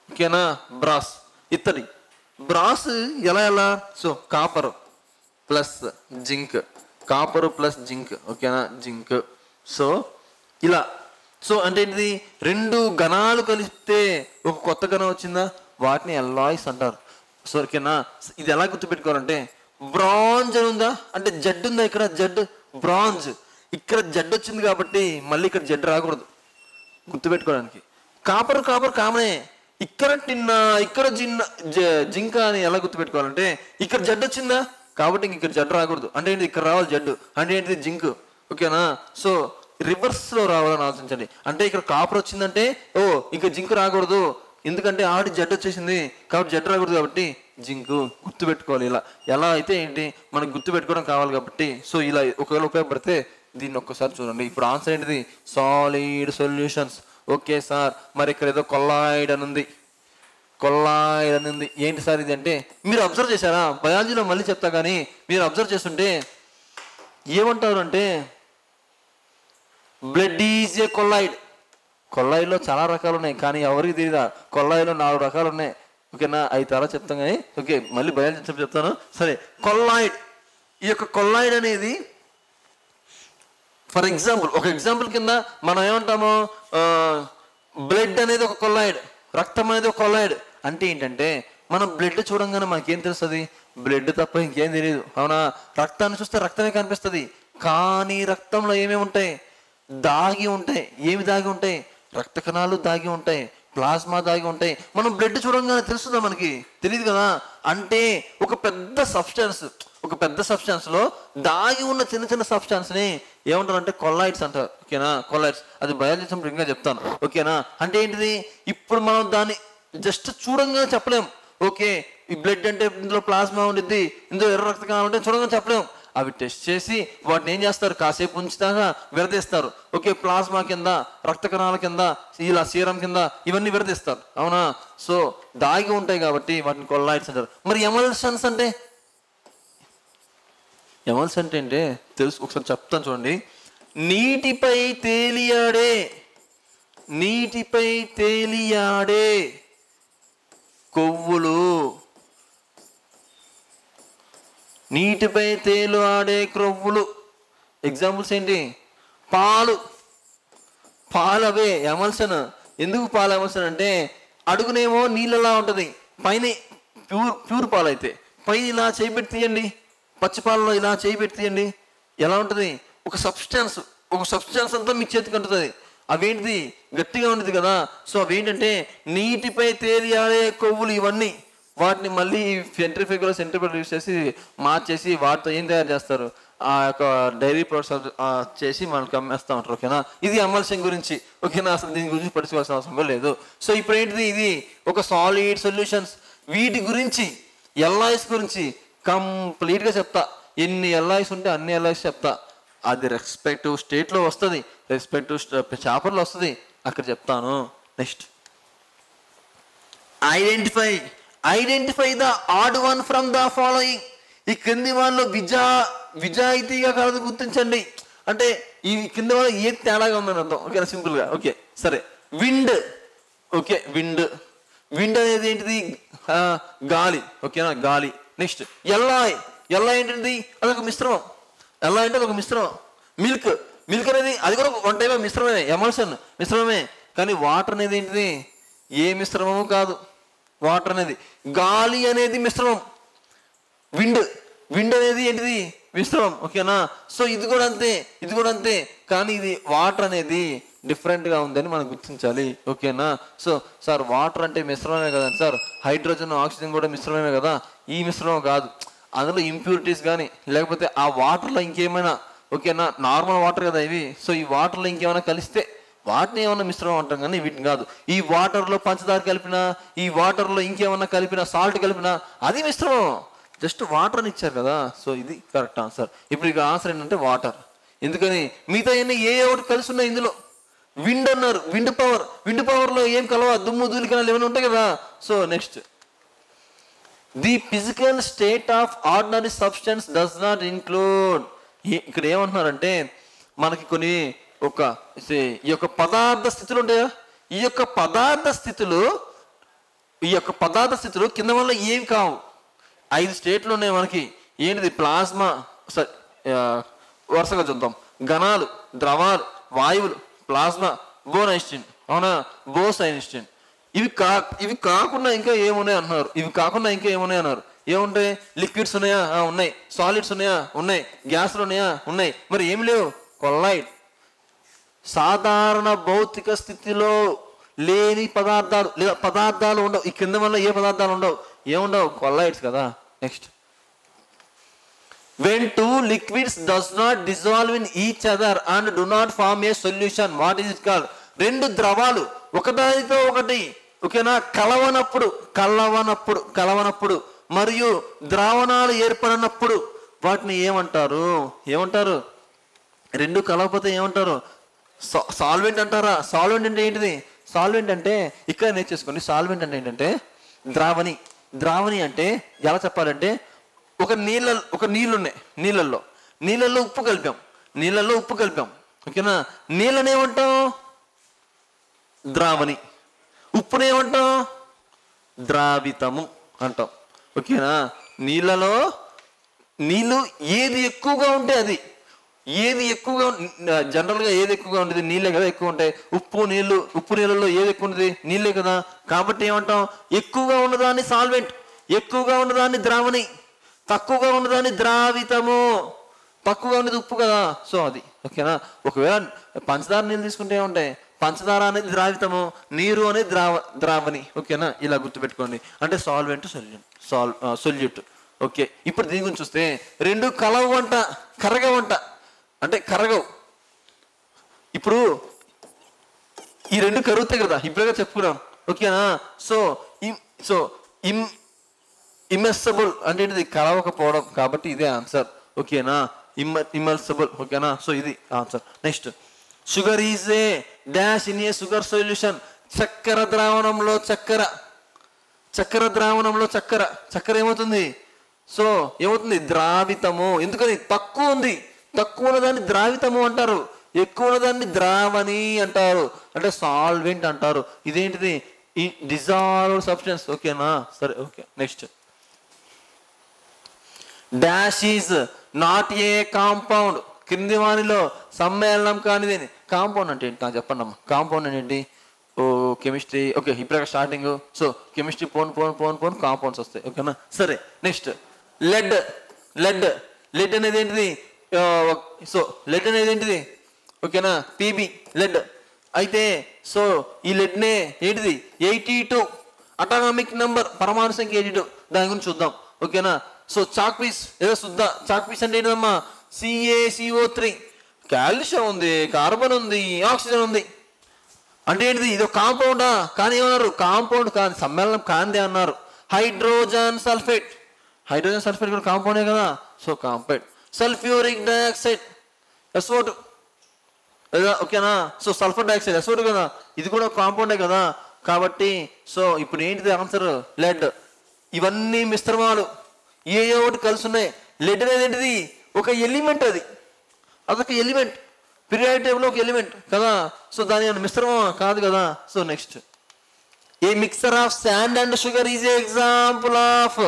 ఓకేనా, బ్రాస్ ఇత్తడి. బ్రాస్ ఎలా so copper plus zinc, copper plus zinc, ఓకేనా, జింక్. సో ఇలా. సో అంటే ఏంటిది? రెండు గణాలు కలిస్తే ఒక కొత్త గణం వచ్చిందా, వాటిని ఎల్లాయిస్ అంటారు. సో ఓకేనా, ఇది ఎలా గుర్తుపెట్టుకోవాలంటే బ్రాంజ్ అని ఉందా అంటే జడ్ ఉందా, ఇక్కడ జడ్ బ్రాంజ్, ఇక్కడ జడ్ వచ్చింది కాబట్టి మళ్ళీ ఇక్కడ జడ్ రాకూడదు గుర్తుపెట్టుకోవడానికి. కాపర్ కామనే, ఇక్కడ టిన్న ఇక్కడ జింక అని ఎలా గుర్తుపెట్టుకోవాలంటే ఇక్కడ జడ్ వచ్చిందా కాబట్టి ఇక్కడ జడ్ రాకూడదు. అంటే ఏంటి? ఇక్కడ రావాలి జడ్డు. అంటే ఏంటిది? జింక్. ఓకేనా, సో రివర్స్ లో రావాలని ఆలోచించండి. అంటే ఇక్కడ కాపర్ వచ్చిందంటే ఓ ఇంకా జింక్ రాకూడదు, ఎందుకంటే ఆడి జడ్ వచ్చేసింది కాబట్టి జడ్ రాకూడదు కాబట్టి జింకు. గుర్తుపెట్టుకోవాలి. ఇలా ఎలా అయితే ఏంటి మనకు గుర్తుపెట్టుకోవడం కావాలి కాబట్టి సో ఇలా ఒకవేళ ఉపయోగపడితే దీన్ని ఒక్కసారి చూడండి. ఇప్పుడు ఆన్సర్ ఏంటిది? Solid solutions. ఓకే సార్, మరి ఇక్కడ ఏదో కొల్లాయిడ్ అని ఉంది, కొల్లాయిడ్ అని ఉంది. ఏంటి సార్ ఇది అంటే మీరు అబ్జర్వ్ చేశారా? బయాలజీలో మళ్ళీ చెప్తా కానీ మీరు అబ్జర్వ్ చేస్తుంటే ఏమంటారు అంటే బ్లడ్ ఈజ్ ఏ కొల్లాయిడ్. కొల్లాయిడ్లో చాలా రకాలు ఉన్నాయి కానీ ఎవరికి తెలియదా కొల్లాయిడ్లో 4 రకాలు ఉన్నాయి. ఓకేనా, 5 తర్వాత చెప్తాం కానీ ఓకే మళ్ళీ బయాలజీ చెప్తాను. సరే, కొల్లాయిడ్. ఈ యొక్క కొల్లాయిడ్ అనేది ఫర్ ఎగ్జాంపుల్ ఒక ఎగ్జాంపుల్ కింద మనం ఏమంటాము, బ్లడ్ అనేది ఒక కొల్లాయిడ్, రక్తం అనేది ఒక కొల్లాయిడ్. అంటే ఏంటంటే మనం బ్లడ్ చూడంగానే మనకేం తెలుస్తుంది? బ్లడ్ తప్ప ఇంకేం తెలియదు. అవునా, రక్తాన్ని చూస్తే రక్తమే కనిపిస్తుంది కానీ రక్తంలో ఏమేమి ఉంటాయి? దాగి ఉంటాయి. ఏమి దాగి ఉంటాయి? రక్త కణాలు దాగి ఉంటాయి, ప్లాస్మా దాగి ఉంటాయి. మనం బ్లడ్ చూడంగానే తెలుస్తుందా? మనకి తెలియదు కదా. అంటే ఒక పెద్ద సబ్స్టాన్స్ లో దాగి ఉన్న చిన్న సబ్స్టాన్స్ ని ఏమంటారు అంటే కొల్లాయిడ్స్ అంటారు. ఓకేనా, కొల్లాయిడ్స్. అది బయాలజీ ఇంకా చెప్తాను. ఓకేనా, అంటే ఏంటిది? ఇప్పుడు మనం దాన్ని జస్ట్ చూడంగానే చెప్పలేం. ఓకే ఈ బ్లడ్ అంటే ఇందులో ప్లాస్మా ఉండిద్ది, ఇందులో ఎర్ర రక్త కణాలు ఉంటే చూడంగానే చెప్పలేం. అవి టెస్ట్ చేసి వాటిని ఏం చేస్తారు? కాసేపు ఉంచుతాగా విడదీస్తారు. ఓకే, ప్లాస్మా కింద, రక్త కణాల కింద, ఇలా సీరం కింద ఇవన్నీ విడదీస్తారు. అవునా, సో దాగి ఉంటాయి కాబట్టి వాటిని కొల్లాయిడ్స్ అంటారు. మరి ఎమల్షన్స్ అంటే ఏంటే తెలుసు, ఒకసారి చెప్తాను చూడండి. నీటిపై తేలియాడే కొవ్వులు, నీటిపై తేలు ఆడే క్రొవ్వులు. ఎగ్జాంపుల్స్ ఏంటి? పాలు అవే ఎమల్షన్. ఎందుకు పాలు ఎమల్షన్ అంటే అడుగునేమో నీళ్ళలా ఉంటుంది, పైన ప్యూర్ పాలు అయితే పైన ఇలా చేయిపెట్టి తీయండి, పచ్చిపాలలో ఇలా చేయిపెట్టి తీయండి, ఎలా ఉంటుంది? ఒక సబ్స్టాన్స్ అంతా మీ చేతికి అంటుతుంది. అవేంటిది? గట్టిగా ఉంటుంది కదా. సో అవేంటంటే నీటిపై తేలియాడే కొవ్వులు. ఇవన్నీ వాటిని మళ్ళీ సెంట్రిఫ్యూగల్ యూస్ చేసి మార్చేసి వాటితో ఏం తయారు చేస్తారు? ఆ యొక్క డైరీ ప్రొడక్ట్స్ చేసి మనకు అమ్మేస్తూ ఉంటారు. ఓకేనా, ఇది ఎమల్షన్ గురించి. ఓకేనా, అసలు దీని గురించి పడుకోవాల్సిన అవసరం లేదు. సో ఇప్పుడు ఏంటిది? ఇది ఒక సాలిడ్ సొల్యూషన్స్. వీటి గురించి ఎల్ఐస్ గురించి కంప్లీట్గా చెప్తా. ఎన్ని ఎల్ఐస్ ఉంటే అన్ని ఎల్ఐస్ చెప్తా. అది రెస్పెక్టివ్ స్టేట్లో వస్తుంది, రెస్పెక్టివ్ చాపర్లో వస్తుంది, అక్కడ చెప్తాను. Next identify the odd one from the following. ఈ క్రింది వాళ్ళలో విజాయితీగా కాదు గుర్తించండి. అంటే ఈ కింద వాళ్ళ ఏ తేడాగా ఉందని అర్థం. ఓకేనా, సింపుల్గా. ఓకే సరే, విండ్. ఓకే, విండ్ అనేది ఏంటిది? గాలి. ఓకేనా, గాలి. నెక్స్ట్ ఎల్లాయ్ ఏంటిది? అదొక మిశ్రమం. ఎల్లాయ్ అంటే ఒక మిశ్రమం. మిల్క్ అనేది అది కూడా వన్ టైప్ మిశ్రమమే, ఎమల్షన్ మిశ్రమమే. కానీ వాటర్ అనేది ఏంటిది? ఏ మిశ్రమము కాదు వాటర్ అనేది. గాలి అనేది మిశ్రమం. విండ్ అనేది ఏంటిది? మిశ్రమం. ఓకేనా? సో ఇది కూడా అంతే, ఇది కూడా అంతే. కానీ ఇది వాటర్ అనేది డిఫరెంట్గా ఉందని మనం గుర్తించాలి. ఓకేనా? సో సార్ వాటర్ అంటే మిశ్రమమే కదండి సార్, హైడ్రోజన్ ఆక్సిజన్ కూడా మిశ్రమమే కదా, ఈ మిశ్రమం కాదు, అందులో ఇంప్యూరిటీస్ కానీ లేకపోతే ఆ వాటర్లో ఇంకేమైనా, ఓకేనా, నార్మల్ వాటర్ కదా ఇవి, సో ఈ వాటర్లో ఇంకేమైనా కలిస్తే వాటిని ఏమైనా మిశ్రమం అంటాం కానీ వీటిని కాదు. ఈ వాటర్లో పంచదార కలిపినా, ఈ వాటర్లో ఇంకేమన్నా కలిపినా, సాల్ట్ కలిపినా అది మిశ్రమం. జస్ట్ వాటర్ అని ఇచ్చారు కదా, సో ఇది కరెక్ట్ ఆన్సర్. ఇప్పుడు ఇక ఆన్సర్ ఏంటంటే వాటర్. ఎందుకని మిగతా అన్నీ ఏ ఒకటి కలిసి ఉన్నాయి ఇందులో. విండ్ అన్నారు, విండ్ పవర్, విండ్ పవర్లో ఏం కలవా, దుమ్ము ధూళికణాలు ఏమైనా ఉంటాయి కదా. So next, the physical state of ordinary substance does not include. ఇక్కడ ఏమంటున్నారంటే మనకి కొన్ని ఈ యొక్క పదార్థ స్థితులు ఉంటాయా, ఈ యొక్క పదార్థ స్థితులు కింద వల్ల ఏమి కావు. 5 స్టేట్లు ఉన్నాయి మనకి. ఏంటిది? ప్లాస్మా, వరుసగా చూద్దాం. ఘనాలు, ద్రవాలు, వాయువులు, ప్లాస్మా, బోనైస్టిన్, అవునా, బోసైనిస్టిన్. ఇవి కాకుండా ఇంకా ఏమున్నాయి అన్నారు, ఇవి కాకుండా ఇంకా ఏమున్నాయి అన్నారు. ఏముంటాయి? లిక్విడ్స్ ఉన్నాయా? ఉన్నాయి. సాలిడ్స్ ఉన్నాయా? ఉన్నాయి. గ్యాస్లు ఉన్నాయా? ఉన్నాయి. మరి ఏమి లేవు? కొల్లాయిడ్. సాధారణ భౌతిక స్థితిలో లేని పదార్థాలు లేదా పదార్థాలు ఉండవు. ఈ కింద వల్ల ఏ పదార్థాలు ఉండవు, ఏముండవు? కొల్లాయిడ్స్ కదా. Next, when two liquids does not dissolve in each other and do not form a solution, what is it called? రెండు ద్రవాలు ఒకదానితో ఒకటి, ఓకేనా, కలవనప్పుడు మరియు ద్రావణాలు ఏర్పడినప్పుడు వాటిని ఏమంటారు? రెండు కలవకపోతే ఏమంటారు? సాల్వెంట్ అంటారా? సాల్వెంట్ అంటే ఏంటిది? సాల్వెంట్ అంటే ఇక్కడ నేర్చేసుకోండి. సాల్వెంట్ అంటే ఏంటంటే ద్రావణి అంటే ఎలా చెప్పాలంటే ఒక నీళ్ళున్నాయి, నీళ్ళల్లో ఉప్పు కలిపాం, ఓకేనా. నీళ్ళనేమంటాం? ద్రావణి. ఉప్పునేమంటాం? ద్రావితము అంటాం, ఓకేనా. నీళ్ళు ఏది ఎక్కువగా ఉంటే అది, జనరల్గా ఏది ఎక్కువగా ఉంటుంది? నీళ్ళే కదా ఎక్కువ ఉంటాయి. ఉప్పు నీళ్ళలో ఏది ఎక్కువ ఉంటుంది? నీళ్ళే కదా. కాబట్టి ఏమంటాం? ఎక్కువగా ఉన్నదాన్ని సాల్వెంట్, ఎక్కువగా ఉన్నదాన్ని ద్రావణి, తక్కువగా ఉన్నదాన్ని ద్రావితము. తక్కువగా ఉన్నది ఉప్పు కదా, సో అది, ఓకేనా. ఒకవేళ పంచదార నీళ్ళు తీసుకుంటే ఏముంటాయి? పంచదార అనేది ద్రావితము, నీరు అనేది ద్రావణి, ఓకేనా. ఇలా గుర్తుపెట్టుకోండి. అంటే సాల్వెంట్, సొల్యూట్. ఓకే, ఇప్పుడు దీని గురించి చూస్తే రెండు కరగవంట అంటే కరగవు. ఇప్పుడు ఈ రెండు కరుగుతాయి కదా, ఇప్పుడుగా చెప్పుకున్నాం, ఓకేనా. సో ఇమ్మెర్సబుల్ అంటే ఏంటిది? కలవకపోవడం, కాబట్టి ఇదే ఆన్సర్, ఓకేనా. ఇమ్మర్సబుల్, ఓకేనా. సో ఇది answer. Next, sugar is a dash in a sugar solution. చక్కెర ద్రావణంలో చక్కెర ఏమవుతుంది? సో ఏమవుతుంది? ద్రావితము. ఎందుకని? తక్కువ ఉన్నదాన్ని ద్రావితము అంటారు, ఎక్కువ ఉన్నదాన్ని ద్రావణి అంటారు, అంటే సాల్వెంట్ అంటారు. ఇదేంటిది? ఈ డిజాల్వ్డ్ సబ్స్టెన్స్, ఓకేనా. సరే, okay. Next, dash is not A compound. క్రింది వానిలో సమ్మేళనం కానిది. కాంపౌండ్ అంటే ఏంటి నాకు చెప్పండి అమ్మా. కాంపౌండ్ అంటే ఏంటి? కెమిస్ట్రీ, ఓకే, ఇప్పుడు స్టార్టింగ్. సో కెమిస్ట్రీ పోను కాంపౌండ్స్ వస్తాయి, ఓకేనా. సరే, నెక్స్ట్, లెడ్ అనేది ఏంటిది? సో లెడ్ అనేది ఏంటిది? ఓకేనా, పీబీ, లెడ్. అయితే సో ఈ లెడ్నే ఏంటిది? 82 అటామిక్ నెంబర్, పరమాణు సంఖ్య 82. దాని గురించి చూద్దాం, ఓకేనా. So chalk piece chalk piece అంటే ఏంటమ్మా? CaCO3. కాల్షియం ఉంది, కార్బన్ ఉంది, ఆక్సిజన్ ఉంది. అంటే ఏంటిది? ఇది ఒక కాంపౌండా? కానీ ఏమన్నారు? కాంపౌండ్ కాదు, సమ్మేళనం కాందే అన్నారు. హైడ్రోజన్ సల్ఫేట్ కూడా కాంపౌండే కదా, so compound. Sulphuric dioxide, SO2, ఓకేనా. సో సల్ఫర్ డయాక్సైడ్, SO2 కదా, ఇది కూడా కాంపౌండే కదా. కాబట్టి సో ఇప్పుడు ఏంటిది ఆన్సర్? లెడ్. ఇవన్నీ మిశ్రమాలు, ఏ ఒకటి కలిసి ఉన్నాయి. లెడ్ అనేది ఏంటిది? ఒక ఎలిమెంట్, అదొక ఎలిమెంట్, పీరియాడిక్ టేబుల్లో ఒక ఎలిమెంట్ కదా. సో దాని మిశ్రమం కాదు కదా. So next, A mixer of sand and sugar is a example of.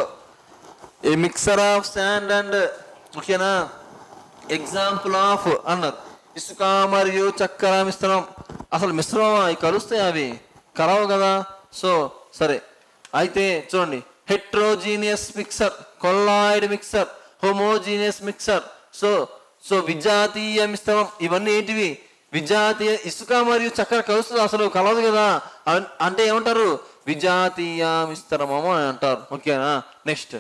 A mixer of sand and, ఓకేనా, ఎగ్జాంపుల్ ఆఫ్ అన్నారు. ఇసుక మరియు చక్కెర మిశ్రమం. అసలు మిశ్రమం అవి కలుస్తాయి? అవి కలవు కదా. సో సరే, అయితే చూడండి, heterogeneous mixture, colloid mixture, homogeneous mixture, so so విజాతీయ మిశ్రమం ఇవన్నీ ఏంటివి? విజాతీయ ఇసుక మరియు చక్కెర కలుస్తుంది, అసలు కలవదు కదా, అంటే ఏమంటారు? విజాతీయ మిశ్రమము అని అంటారు. ఓకేనా? Next,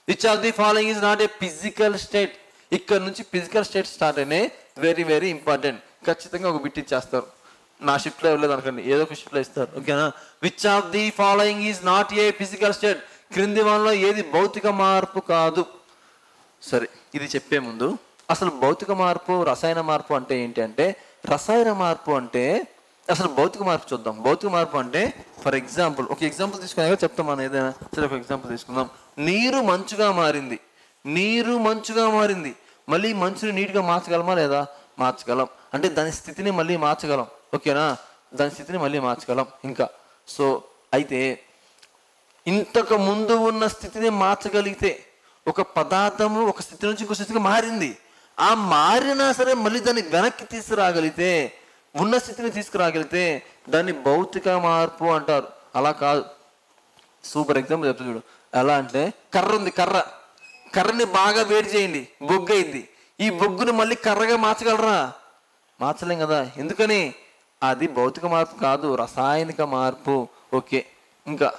which of the following is not a physical state. ఇక్కడ నుంచి ఫిజికల్ స్టేట్ స్టార్ట్ అయినాయి. Very very important. ఖచ్చితంగా ఒక బిట్ ఇచ్చేస్తారు. నా షిఫ్ట్లో ఇవ్వలేదు అనుకోండి, ఏదో ఒక షిఫ్ట్లో ఇస్తారు. ఓకేనా? Which of the following is not a physical state. క్రింది వాళ్ళలో ఏది భౌతిక మార్పు కాదు? సరే, ఇది చెప్పే ముందు అసలు భౌతిక మార్పు రసాయన మార్పు అంటే ఏంటి అంటే, రసాయన మార్పు అంటే అసలు భౌతిక మార్పు చూద్దాం. భౌతిక మార్పు అంటే ఫర్ ఎగ్జాంపుల్, ఒక ఎగ్జాంపుల్ తీసుకునే చెప్తాం మనం ఏదైనా. సరే, ఒక ఎగ్జాంపుల్ తీసుకుందాం. నీరు మంచుగా మారింది. నీరు మంచుగా మారింది. మళ్ళీ మంచుని నీట్గా మార్చగలమా లేదా? మార్చగలం. అంటే దాని స్థితిని మళ్ళీ మార్చగలం. ఓకేనా? దాని స్థితిని మళ్ళీ మార్చగలం. ఇంకా సో అయితే ఇంతకు ముందు ఉన్న స్థితిని మార్చగలిగితే, ఒక పదార్థము ఒక స్థితి నుంచి ఇంకో స్థితికి మారింది, ఆ మారినా సరే మళ్ళీ దాన్ని వెనక్కి తీసుకురాగలిగితే, ఉన్న స్థితిని తీసుకురాగలిగితే దాన్ని భౌతిక మార్పు అంటారు. అలా కాదు. సూపర్ ఎగ్జాంపుల్ చెప్తా చూడు. ఎలా అంటే, కర్ర ఉంది, కర్రని బాగా వేడి చేయండి, బొగ్గు అయింది. ఈ బొగ్గుని మళ్ళీ కర్రగా మార్చగలరా? మార్చలేం కదా. ఎందుకని? అది భౌతిక మార్పు కాదు, రసాయనిక మార్పు. ఓకే. ఇంకా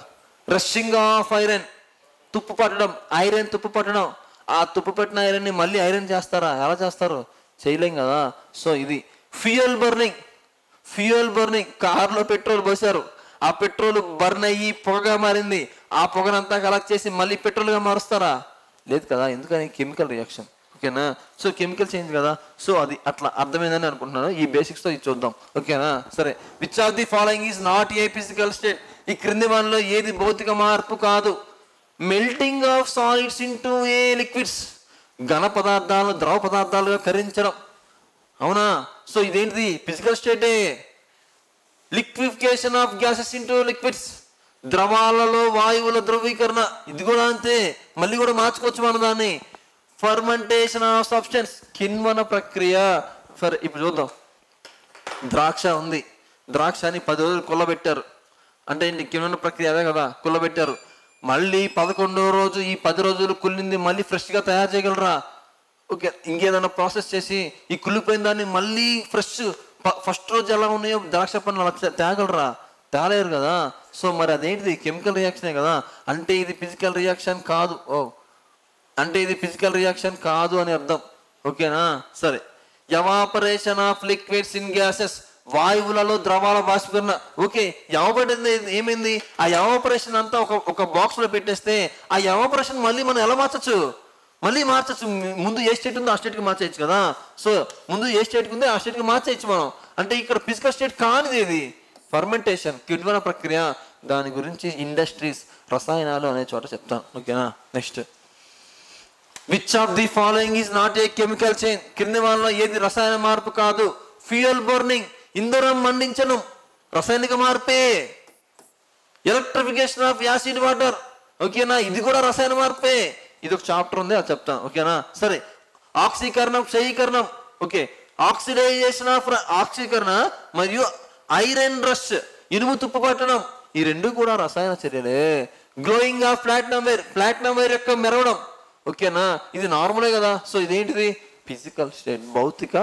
రషింగ్ ఆఫ్ ఐరన్, తుప్పు పట్టడం, ఐరన్ తుప్పు పట్టడం. ఆ తుప్పు పట్టిన ఐరన్ని మళ్ళీ ఐరన్ చేస్తారా? ఎలా చేస్తారు? చేయలేం కదా. సో ఇది ఫ్యూయల్ బర్నింగ్. కార్లో పెట్రోల్ పోసారు, ఆ పెట్రోల్ బర్న్ అయ్యి పొగగా మారింది. ఆ పొగనంతా కలెక్ట్ చేసి మళ్ళీ పెట్రోల్గా మారుస్తారా? లేదు కదా. ఎందుకని? Chemical reaction. ఓకేనా? సో కెమికల్ చేంజ్ కదా. సో అది అట్లా అర్థమైందని అనుకుంటున్నాను. ఈ బేసిక్స్తో ఇది చూద్దాం. ఓకేనా? సరే, which of the following is not a physical state. ఈ క్రింది వాళ్ళలో ఏది భౌతిక మార్పు కాదు? Melting of solids into a liquids. ఘన పదార్థాలను ద్రవ పదార్థాలుగా కరించడం. అవునా? సో ఇదేంటిది? ఫిజికల్ స్టేటే. Liquefaction of gases into liquids. ద్రవాలలో వాయువుల ధ్రువీకరణ. ఇది కూడా అంతే, మళ్ళీ కూడా మార్చుకోవచ్చు మనం దాన్ని. ఫర్మెంటేషన్ ఆఫ్ సబ్స్టెన్స్, కిణ్వన ప్రక్రియ. ఇప్పుడు చూద్దాం. ద్రాక్ష ఉంది, ద్రాక్షని 10 రోజులు కుల్లబెట్టారు. అంటే కిణ్వన ప్రక్రియ అదే కదా, కుల్లబెట్టారు. మళ్ళీ 11వ రోజు ఈ 10 రోజులు కుళ్ళింది మళ్ళీ ఫ్రెష్గా తయారు చేయగలరా? ఓకే. ఇంకేదైనా ప్రాసెస్ చేసి ఈ కుళ్ళిపోయిన దాన్ని మళ్ళీ ఫ్రెష్ ఫస్ట్ రోజు ఎలా ఉన్నాయో ద్రాక్ష పండ్లు అలా తేగలరా? తేలేరు కదా. సో మరి అదేంటిది? కెమికల్ రియాక్షనే కదా. అంటే ఇది ఫిజికల్ రియాక్షన్ కాదు. అంటే ఇది ఫిజికల్ రియాక్షన్ కాదు అని అర్థం. ఓకేనా? సరే, evaporation of liquids in gases. వాయువులలో ద్రవాల బాష్పీకరణ. ఓకే, ఎవాపరేషన్ ఏమైంది? ఆ ఎవాపరేషన్ అంతా ఒక బాక్స్ లో పెట్టేస్తే ఆ ఎవాపరేషన్ మళ్ళీ మనం ఎలా మార్చచ్చు? మళ్ళీ మార్చచ్చు. ముందు ఏ స్టేట్ ఉందో ఆ స్టేట్కి మార్చేయచ్చు కదా. సో ముందు ఏ స్టేట్కి ఉందో ఆ స్టేట్కి మార్చేయచ్చు మనం. అంటే ఇక్కడ ఫిజికల్ స్టేట్ కానిది ఇది ఫర్మెంటేషన్, కిణ్వన ప్రక్రియ. దాని గురించి ఇండస్ట్రీస్, రసాయనాలు అనే చోట చెప్తాను. ఓకేనా? Next, which of the following is not A chemical change. కింది వాళ్ళలో ఏది రసాయన మార్పు కాదు? ఫ్యూయల్ బర్నింగ్, ఇంధనం మండించడం, రసాయనిక మార్పే. Electrification of acid water. ఓకేనా? ఇది కూడా రసాయన మార్పే. ఇది ఒక చాప్టర్ ఉంది, అది చెప్తాను. ఓకేనా? సరే, ఆక్సీకరణం, క్షయీకరణం. ఓకే, ఆక్సిడైజేషన్ ఆఫ్ ఆక్సీకరణ మరియు ఐరన్ రష్, ఇనుము తుప్పు పట్టడం. ఈ రెండు కూడా రసాయన చర్యలే. గ్లోయింగ్ ఆఫ్ ప్లాటినం వైర్ యొక్క మెరవడం. ఓకేనా? ఇది నార్మలే కదా. సో ఇదేంటిది? ఫిజికల్ స్టేట్, భౌతిక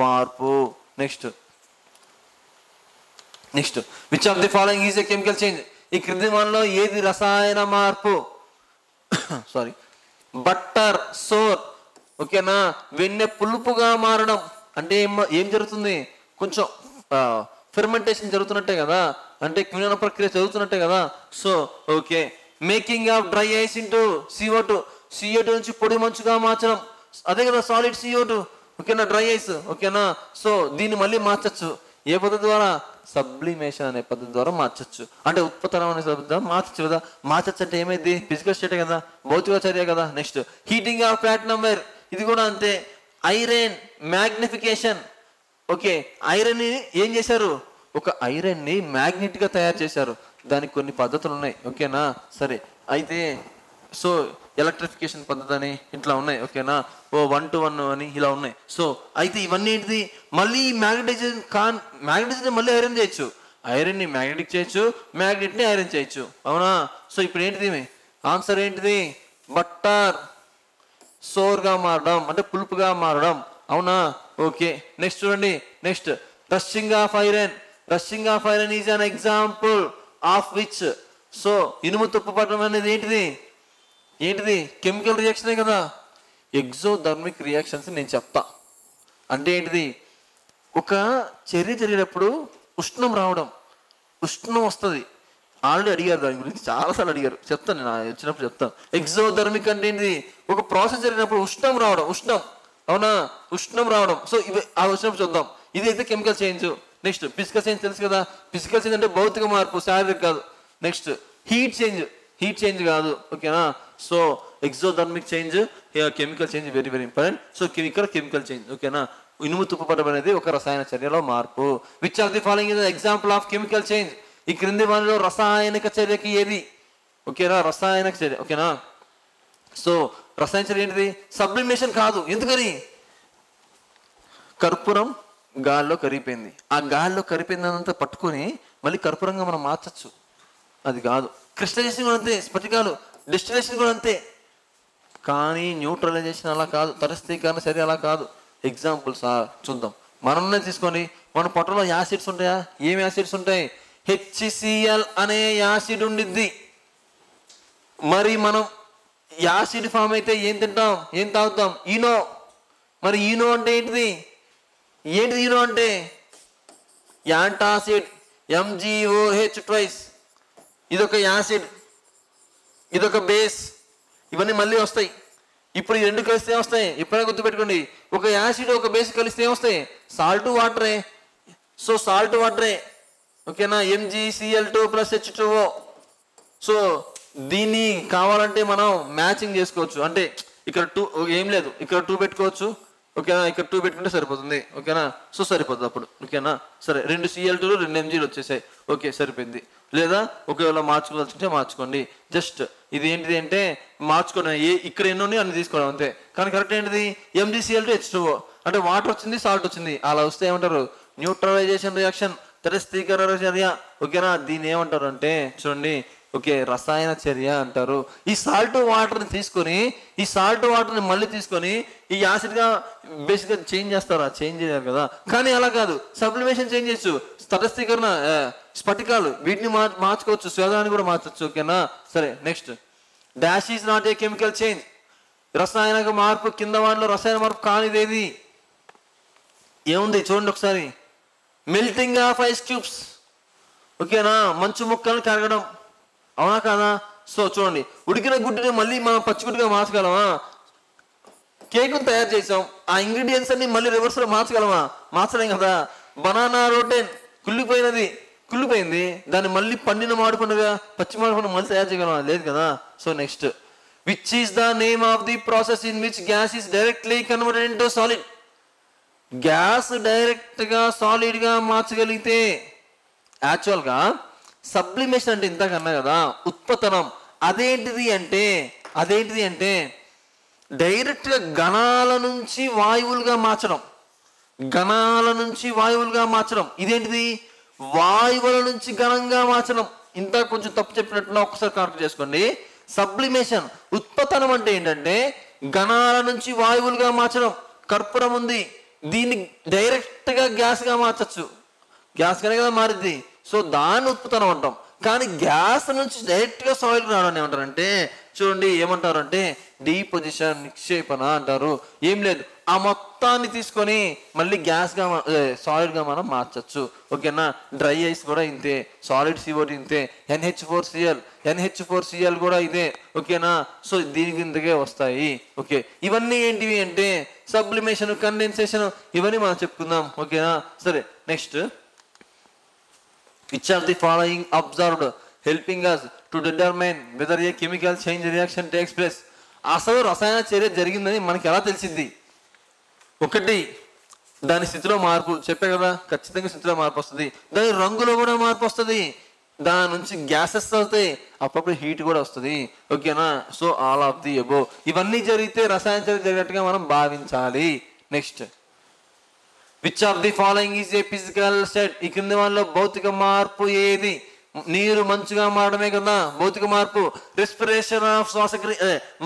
మార్పు. Next, which of the following is a chemical change. ఈ క్రింది మనలో ఏది రసాయన మార్పు? Sorry, butter, sour. ఓకేనా? వెన్నె పులుపుగా మారడం. అంటే ఏం జరుగుతుంది? కొంచెం ఫెర్మెంటేషన్ జరుగుతున్నట్టే కదా, అంటే కిణ్వన ప్రక్రియ జరుగుతున్నట్టే కదా. So okay, making of dry ice into CO2 నుంచి పొడి మంచుగా మార్చడం. అదే కదా సాలిడ్ CO2. ఓకేనా? Dry ice. ఓకేనా? సో దీన్ని మళ్ళీ మార్చచ్చు. ఏ పద్ధతి ద్వారా? సబ్లిమేషన్ అనే పద్ధతి ద్వారా మార్చచ్చు. అంటే ఉత్పత్తనం అనే పద్ధతి ద్వారా మార్చచ్చు కదా. మార్చచ్చు అంటే ఏమైంది? ఫిజికల్ స్టేటే కదా, భౌతిక చర్య కదా. Next, heating of platinum wire. ఇది కూడా అంతే. Iron magnification. ఓకే, ఐరన్ ఏం చేశారు? ఒక ఐరన్ ని మ్యాగ్నెట్ గా తయారు చేశారు. దానికి కొన్ని పద్ధతులు ఉన్నాయి. ఓకేనా? సరే, అయితే సో ఎలక్ట్రిఫికేషన్ పద్ధతి అని ఇట్లా ఉన్నాయి. ఓకేనా? 1 to 1 అని ఇలా ఉన్నాయి. సో అయితే ఇవన్నీ ఏంటిది? మళ్ళీ మ్యాగ్నెటైజేషన్ మళ్ళీ ఐరన్ చేయొచ్చు. ఐరన్ ని మ్యాగ్నెటిక్ చేయొచ్చు, మ్యాగ్నెట్ ని ఐరన్ చేయొచ్చు. అవునా? సో ఇప్పుడు ఏంటిది? ఆన్సర్ ఏంటిది? బట్టర్, సోర్గా మారడం అంటే పులుపుగా మారడం. అవునా? ఓకే. నెక్స్ట్ చూడండి. Next rushing of iron. Rushing of iron is an example of which. So ఇనుము తుప్పు పడడం అనేది ఏంటిది కెమికల్ రియాక్షనే కదా. ఎగ్జోథర్మిక్ రియాక్షన్స్ నేను చెప్తా. అంటే ఏంటిది? ఒక చర్య జరిగేటప్పుడు ఉష్ణం రావడం, ఉష్ణం వస్తుంది. ఆల్రెడీ అడిగారు దాని గురించి, చాలాసార్లు అడిగారు. చెప్తాను నేను వచ్చినప్పుడు చెప్తాను. ఎగ్జోథర్మిక్ అంటే ఏంటిది? ఒక ప్రాసెస్ జరిగినప్పుడు ఉష్ణం రావడం, ఉష్ణం. అవునా? ఉష్ణం రావడం. సో ఇవి ఆ వచ్చినప్పుడు చూద్దాం. ఇది అయితే chemical change. Next physical change తెలుసు కదా. ఫిజికల్ చేంజ్ అంటే భౌతిక మార్పు, శారీరక కాదు. నెక్స్ట్ హీట్ చేంజ్ కాదు. ఓకేనా? So exothermic change, chemical change very very important. So ఇక్కడ కెమికల్ చేంజ్. ఓకేనా? ఇనుము తుప్పుపడడం అనేది ఒక రసాయన చర్యలో మార్పు. Which of the following is example of chemical change? ఈ క్రింది వాటిలో రసాయనిక చర్యకి ఏది? ఓకేనా? రసాయనిక చర్య. ఓకేనా? సో రసాయన చర్య ఏంటిది? సబ్లిమేషన్ కాదు. ఎందుకని? కర్పూరం గాల్లో కరిగిపోయింది. ఆ గాల్లో కరిగిపోయిందంతా పట్టుకొని మళ్ళీ కర్పూరంగా మనం మార్చచ్చు. అది కాదు. క్రిస్టలైజేషన్ కూడా అంతే. స్ఫటికాలు డిస్టిలేషన్ కూడా అంతే. కానీ న్యూట్రలైజేషన్ అలా కాదు. తటస్థీకరణ చర్య అలా కాదు. ఎగ్జాంపుల్స్ చూద్దాం. మనమే తీసుకోండి. మన పొట్టలో యాసిడ్స్ ఉంటాయా? ఏం యాసిడ్స్ ఉంటాయి? HCl అనే యాసిడ్ ఉండిద్ది. మరి మనం యాసిడ్ ఫామ్ అయితే ఏం తింటాం, ఏం తాగుతాం? ఈనో. మరి ఈనో అంటే ఏంటిది? ఈనో అంటే యాంటాసిడ్, MgOH ట్వైస్. ఇదొక యాసిడ్, ఇదొక బేస్. ఇవన్నీ మళ్ళీ వస్తాయి. ఇప్పుడు ఈ రెండు కలిస్తే వస్తాయి. ఎప్పుడైనా గుర్తుపెట్టుకోండి, ఒక యాసిడ్ ఒక బేస్ కలిస్తే వస్తాయి. సాల్ట్ వాటరే. సో సాల్ట్ వాటరే. ఓకేనా? MgCl2 + H2O. సో దీన్ని కావాలంటే మనం మ్యాచింగ్ చేసుకోవచ్చు. అంటే ఇక్కడ 2 ఏం లేదు, ఇక్కడ 2 పెట్టుకోవచ్చు. ఓకేనా? ఇక్కడ 2 పెట్టుకుంటే సరిపోతుంది. ఓకేనా? సో సరిపోతుంది అప్పుడు. ఓకేనా? సరే, 2 Cl2 2 Mgలు వచ్చేసాయి. ఓకే, సరిపోయింది. లేదా ఒకవేళ మార్చుకోవాల్సింటే మార్చుకోండి. జస్ట్ ఇది ఏంటిది అంటే మార్చుకోవడం. ఇక్కడ ఎన్ని ఉన్నాయి అన్ని తీసుకోవడం అంతే. కానీ కరెక్ట్ ఏంటిది? MgCl2 H2O. అంటే వాటర్ వచ్చింది, సాల్ట్ వచ్చింది. అలా వస్తే ఏమంటారు? న్యూట్రలైజేషన్ రియాక్షన్, తటస్థీకరణ చర్య. ఓకేనా? దీన్ని ఏమంటారు అంటే చూడండి, ఓకే, రసాయన చర్య అంటారు. ఈ సాల్ట్ వాటర్ని తీసుకొని, ఈ సాల్ట్ వాటర్ని మళ్ళీ తీసుకొని ఈ యాసిడ్గా బేసిక్గా చేంజ్ చేస్తారా? చేంజ్ చేయరు కదా. కానీ అలా కాదు, సబ్లిమేషన్ చేంజ్ చేయొచ్చు. తటస్థీకరణ, స్ఫటికాలు, వీటిని మార్చుకోవచ్చు. స్వేదాన్ని కూడా మార్చవచ్చు. ఓకేనా? సరే, next dash is not A chemical change. రసాయనిక మార్పు కింద వాటిలో రసాయన మార్పు కానిదేది ఏముంది? చూడండి ఒకసారి. Melting of ice cubes. ఓకేనా? మంచు ముక్కలను కరగడం. అవునా కాదా? సో చూడండి, ఉడికిన గుడ్డుని మళ్ళీ మనం పచ్చిగుడ్డుగా మార్చగలమా? కేక్ను తయారు చేసాం, ఆ ఇంగ్రీడియంట్స్ అన్ని మళ్ళీ రివర్స్లో మార్చగలమా? మార్చలేం కదా. బనానా రోటెన్ కుళ్ళిపోయింది, దాన్ని మళ్ళీ పండిన మాడుకుండగా పచ్చి మాడుకుండా మళ్ళీ తయారు చేయగలమా? లేదు కదా. So next, which is the name of the process in which gas is directly converted into solid? Gas డైరెక్ట్గా సాలిడ్గా మార్చగలిగితే, యాక్చువల్గా సబ్లిమేషన్ అంటే ఇంతకన్నా కదా ఉత్పతనం. అదేంటిది అంటే డైరెక్ట్గా ఘనాల నుంచి వాయువులుగా మార్చడం. ఇదేంటిది? వాయువుల నుంచి ఘనంగా మార్చడం. ఇంత కొంచెం తప్పు చెప్పినట్లు ఒకసారి కరెక్ట్ చేసుకోండి. సబ్లిమేషన్, ఉత్పతనం అంటే ఏంటంటే ఘనాల నుంచి వాయువులుగా మార్చడం. కర్పూరం ఉంది, దీన్ని డైరెక్ట్గా గ్యాస్గా మార్చచ్చు. గ్యాస్ కనే కదా మారిద్ది. సో దాన్ని ఉత్పత్తి అంటాం. కానీ గ్యాస్ నుంచి డైరెక్ట్గా సాయిల్ రావడం ఏమంటారంటే చూడండి, ఏమంటారంటే డీపొజిషన్, నిక్షేపణ అంటారు. ఏం లేదు, ఆ మొత్తాన్ని తీసుకొని మళ్ళీ గ్యాస్గా సాలిడ్గా మనం మార్చచ్చు. ఓకేనా? డ్రై ఐస్ కూడా ఇంతే, సాలిడ్ CO2 ఇంతే, NH4Cl కూడా ఇదే. ఓకేనా? సో దీనికి ఇంతకే వస్తాయి. ఓకే, ఇవన్నీ ఏంటివి అంటే సబ్లిమేషన్, కండెన్సేషన్, ఇవన్నీ మనం చెప్పుకుందాం. ఓకేనా? సరే, next, which of the following observed helping us to determine whether a chemical change reaction takes place? అసలు రసాయన చర్య జరిగిందని మనకి ఎలా తెలిసింది? ఒకటి, దాని స్థితిలో మార్పు. చెప్పే కదా, ఖచ్చితంగా స్థితిలో మార్పు వస్తుంది. దాని రంగులో కూడా మార్పు వస్తుంది. దాని నుంచి గ్యాసెస్ అవుతాయి, అప్పుడప్పుడు హీట్ కూడా వస్తుంది. ఓకేనా? So all of the above ఇవన్నీ జరిగితే రసాయన చర్య జరిగినట్టుగా మనం భావించాలి. Next, which of the following is A physical state? ఈ క్రింది వాళ్ళలో భౌతిక మార్పు ఏది? నీరు మంచుగా మారడమే కదా భౌతిక మార్పు. రెస్పిరేషన్ ఆఫ్ శ్వాసక్రియ,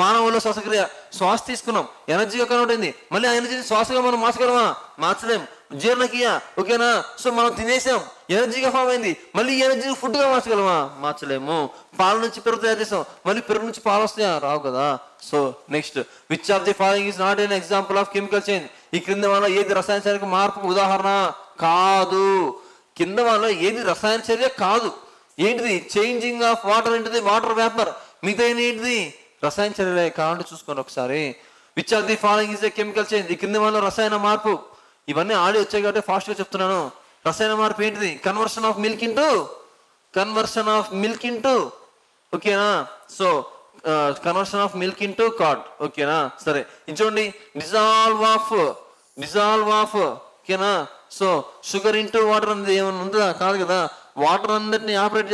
మానవుల్లో శ్వాసక్రియ, శ్వాస తీసుకున్నాం ఎనర్జీగా కన్వర్ట్ అయింది. మళ్ళీ ఆ ఎనర్జీని శ్వాసగా మనం మార్చగలమా? మార్చలేం. జీర్ణక్రియ, ఓకేనా? సో మనం తినేసాం, ఎనర్జీగా ఫామ్ అయింది. మళ్ళీ ఈ ఎనర్జీ ఫుడ్ గా మార్చగలమా? మార్చలేము. పాల నుంచి పెరుగు తయారు చేసాం, మళ్ళీ పెరుగు నుంచి పాలు వస్తాయా? రావు కదా. So next, which of the following is not an example of chemical change? ఈ క్రింద వల్ల ఏది రసాయన చర్యకు మార్పు ఉదాహరణ కాదు? కింద వల్ల ఏది రసాయన చర్య కాదు. ఏంటిది? చేంజింగ్ ఆఫ్ వాటర్ ఏంటిది? Water vapour. మిగతా ఏంటిది? రసాయన చర్యలే. కావాలంటే చూసుకోండి ఒకసారి. Which of the following is a chemical change? ఈ కింద వల్ల రసాయన మార్పు. ఇవన్నీ ఆడి వచ్చాయి కాబట్టి ఫాస్ట్ గా చెప్తున్నాను. రసాయన మార్పు ఏంటిది? కన్వర్షన్ ఆఫ్ మిల్క్ ఇంటూ ఓకేనా? So conversion of milk into card, ఓకేనా? సరే, ఇది చూడండి. డిజాల్వ్ ఆఫ్ ఓకేనా? సో షుగర్ ఇంటూ వాటర్ అనేది ఏమైనా ఉందా? కాదు కదా. వాటర్ అందరినీ ఆపరేట్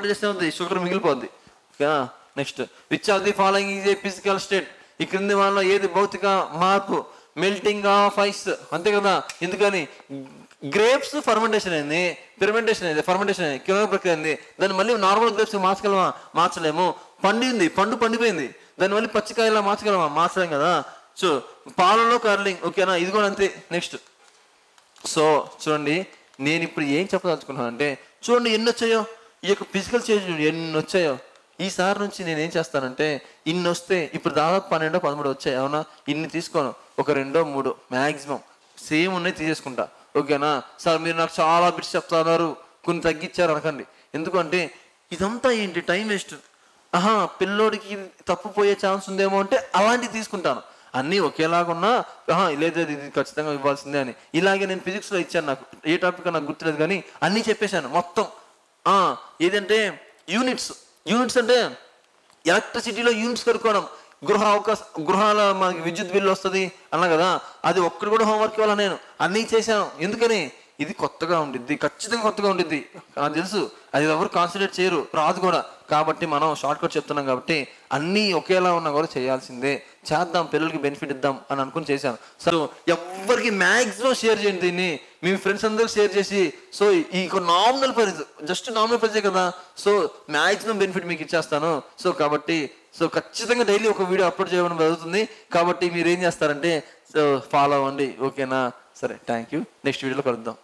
చేస్తే ఉంది, షుగర్ మిగిలిపోద్ది. ఓకేనా? Next, which of the following is A physical state? ఈ క్రింది వాళ్ళలో ఏది భౌతిక మార్పు? మెల్టింగ్ ఆఫ్ ఐస్, అంతే కదా. ఎందుకని? గ్రేప్స్ ఫర్మెంటేషన్ అయింది, ఫర్మెంటేషన్ అయింది, కింద ప్రక్రియ అయింది. దాన్ని మళ్ళీ నార్మల్ గ్రేప్స్ మార్చగలమా? మార్చలేము. పండు పండిపోయింది, దాన్ని మళ్ళీ పచ్చికాయలా మార్చగలమా? మార్చలేం కదా. సో పాలలో కర్లింగ్, ఓకేనా? ఇది కూడా అంతే. నెక్స్ట్, సో చూడండి, నేను ఇప్పుడు ఏం చెప్పదలుచుకున్నాను అంటే, చూడండి ఎన్ని వచ్చాయో, ఈ యొక్క ఫిజికల్ చేంజ్ ఎన్ని వచ్చాయో. ఈసారి నుంచి నేను ఏం చేస్తానంటే, ఇన్ని వస్తే ఇప్పుడు దాదాపు 12-13 వచ్చాయి, అవునా? ఇన్ని తీసుకోను, ఒక 2-3 మ్యాక్సిమం సేమ్ ఉన్నాయి తీసేసుకుంటా, ఓకేనా? సార్ మీరు నాకు చాలా బిట్స్ చెప్తున్నారు, కొన్ని తగ్గించారు అనకండి. ఎందుకంటే ఇదంతా ఏంటి? Time waste. పిల్లోడికి తప్పు పోయే ఛాన్స్ ఉందేమో అంటే అలాంటివి తీసుకుంటాను. అన్నీ ఒకేలాగున్నా లేదు ఇది ఖచ్చితంగా ఇవ్వాల్సిందే అని. ఇలాగే నేను ఫిజిక్స్లో ఇచ్చాను, నాకు ఏ టాపిక్ నాకు గుర్తులేదు కానీ అన్నీ చెప్పేశాను మొత్తం. ఏదంటే యూనిట్స్ అంటే ఎలక్ట్రిసిటీలో యూనిట్స్ కనుక్కోవడం. గృహాల మనకి విద్యుత్ బిల్లు వస్తుంది అన్నా కదా, అది ఒక్కడు కూడా హోంవర్క్ ఇవ్వాలా నేను? అన్నీ చేశాను. ఎందుకని? ఇది కొత్తగా ఉండిద్ది, ఖచ్చితంగా కొత్తగా ఉండిద్ది, నాకు తెలుసు. అది ఎవరు కాన్సన్ట్రేట్ చేయరు, రాదు కూడా. కాబట్టి మనం షార్ట్ కట్ చెప్తున్నాం కాబట్టి అన్నీ ఒకేలా ఉన్నా కూడా చేయాల్సిందే. చేద్దాం, పిల్లలకి బెనిఫిట్ ఇద్దాం అని అనుకుని చేశాను. సో ఎవరికి మ్యాక్సిమం షేర్ చేయండి దీన్ని, మీ ఫ్రెండ్స్ అందరికి షేర్ చేసి. సో ఈ నామినల్ ప్రైజ్, జస్ట్ నామినల్ ప్రైజే కదా. సో మ్యాక్సిమం బెనిఫిట్ మీకు ఇచ్చేస్తాను. సో కాబట్టి ఖచ్చితంగా డైలీ ఒక వీడియో అప్లోడ్ చేయడం జరుగుతుంది. కాబట్టి మీరు ఏం చేస్తారంటే ఫాలో అవ్వండి, ఓకేనా? సరే, థ్యాంక్ యూ. నెక్స్ట్ వీడియోలో కలుద్దాం.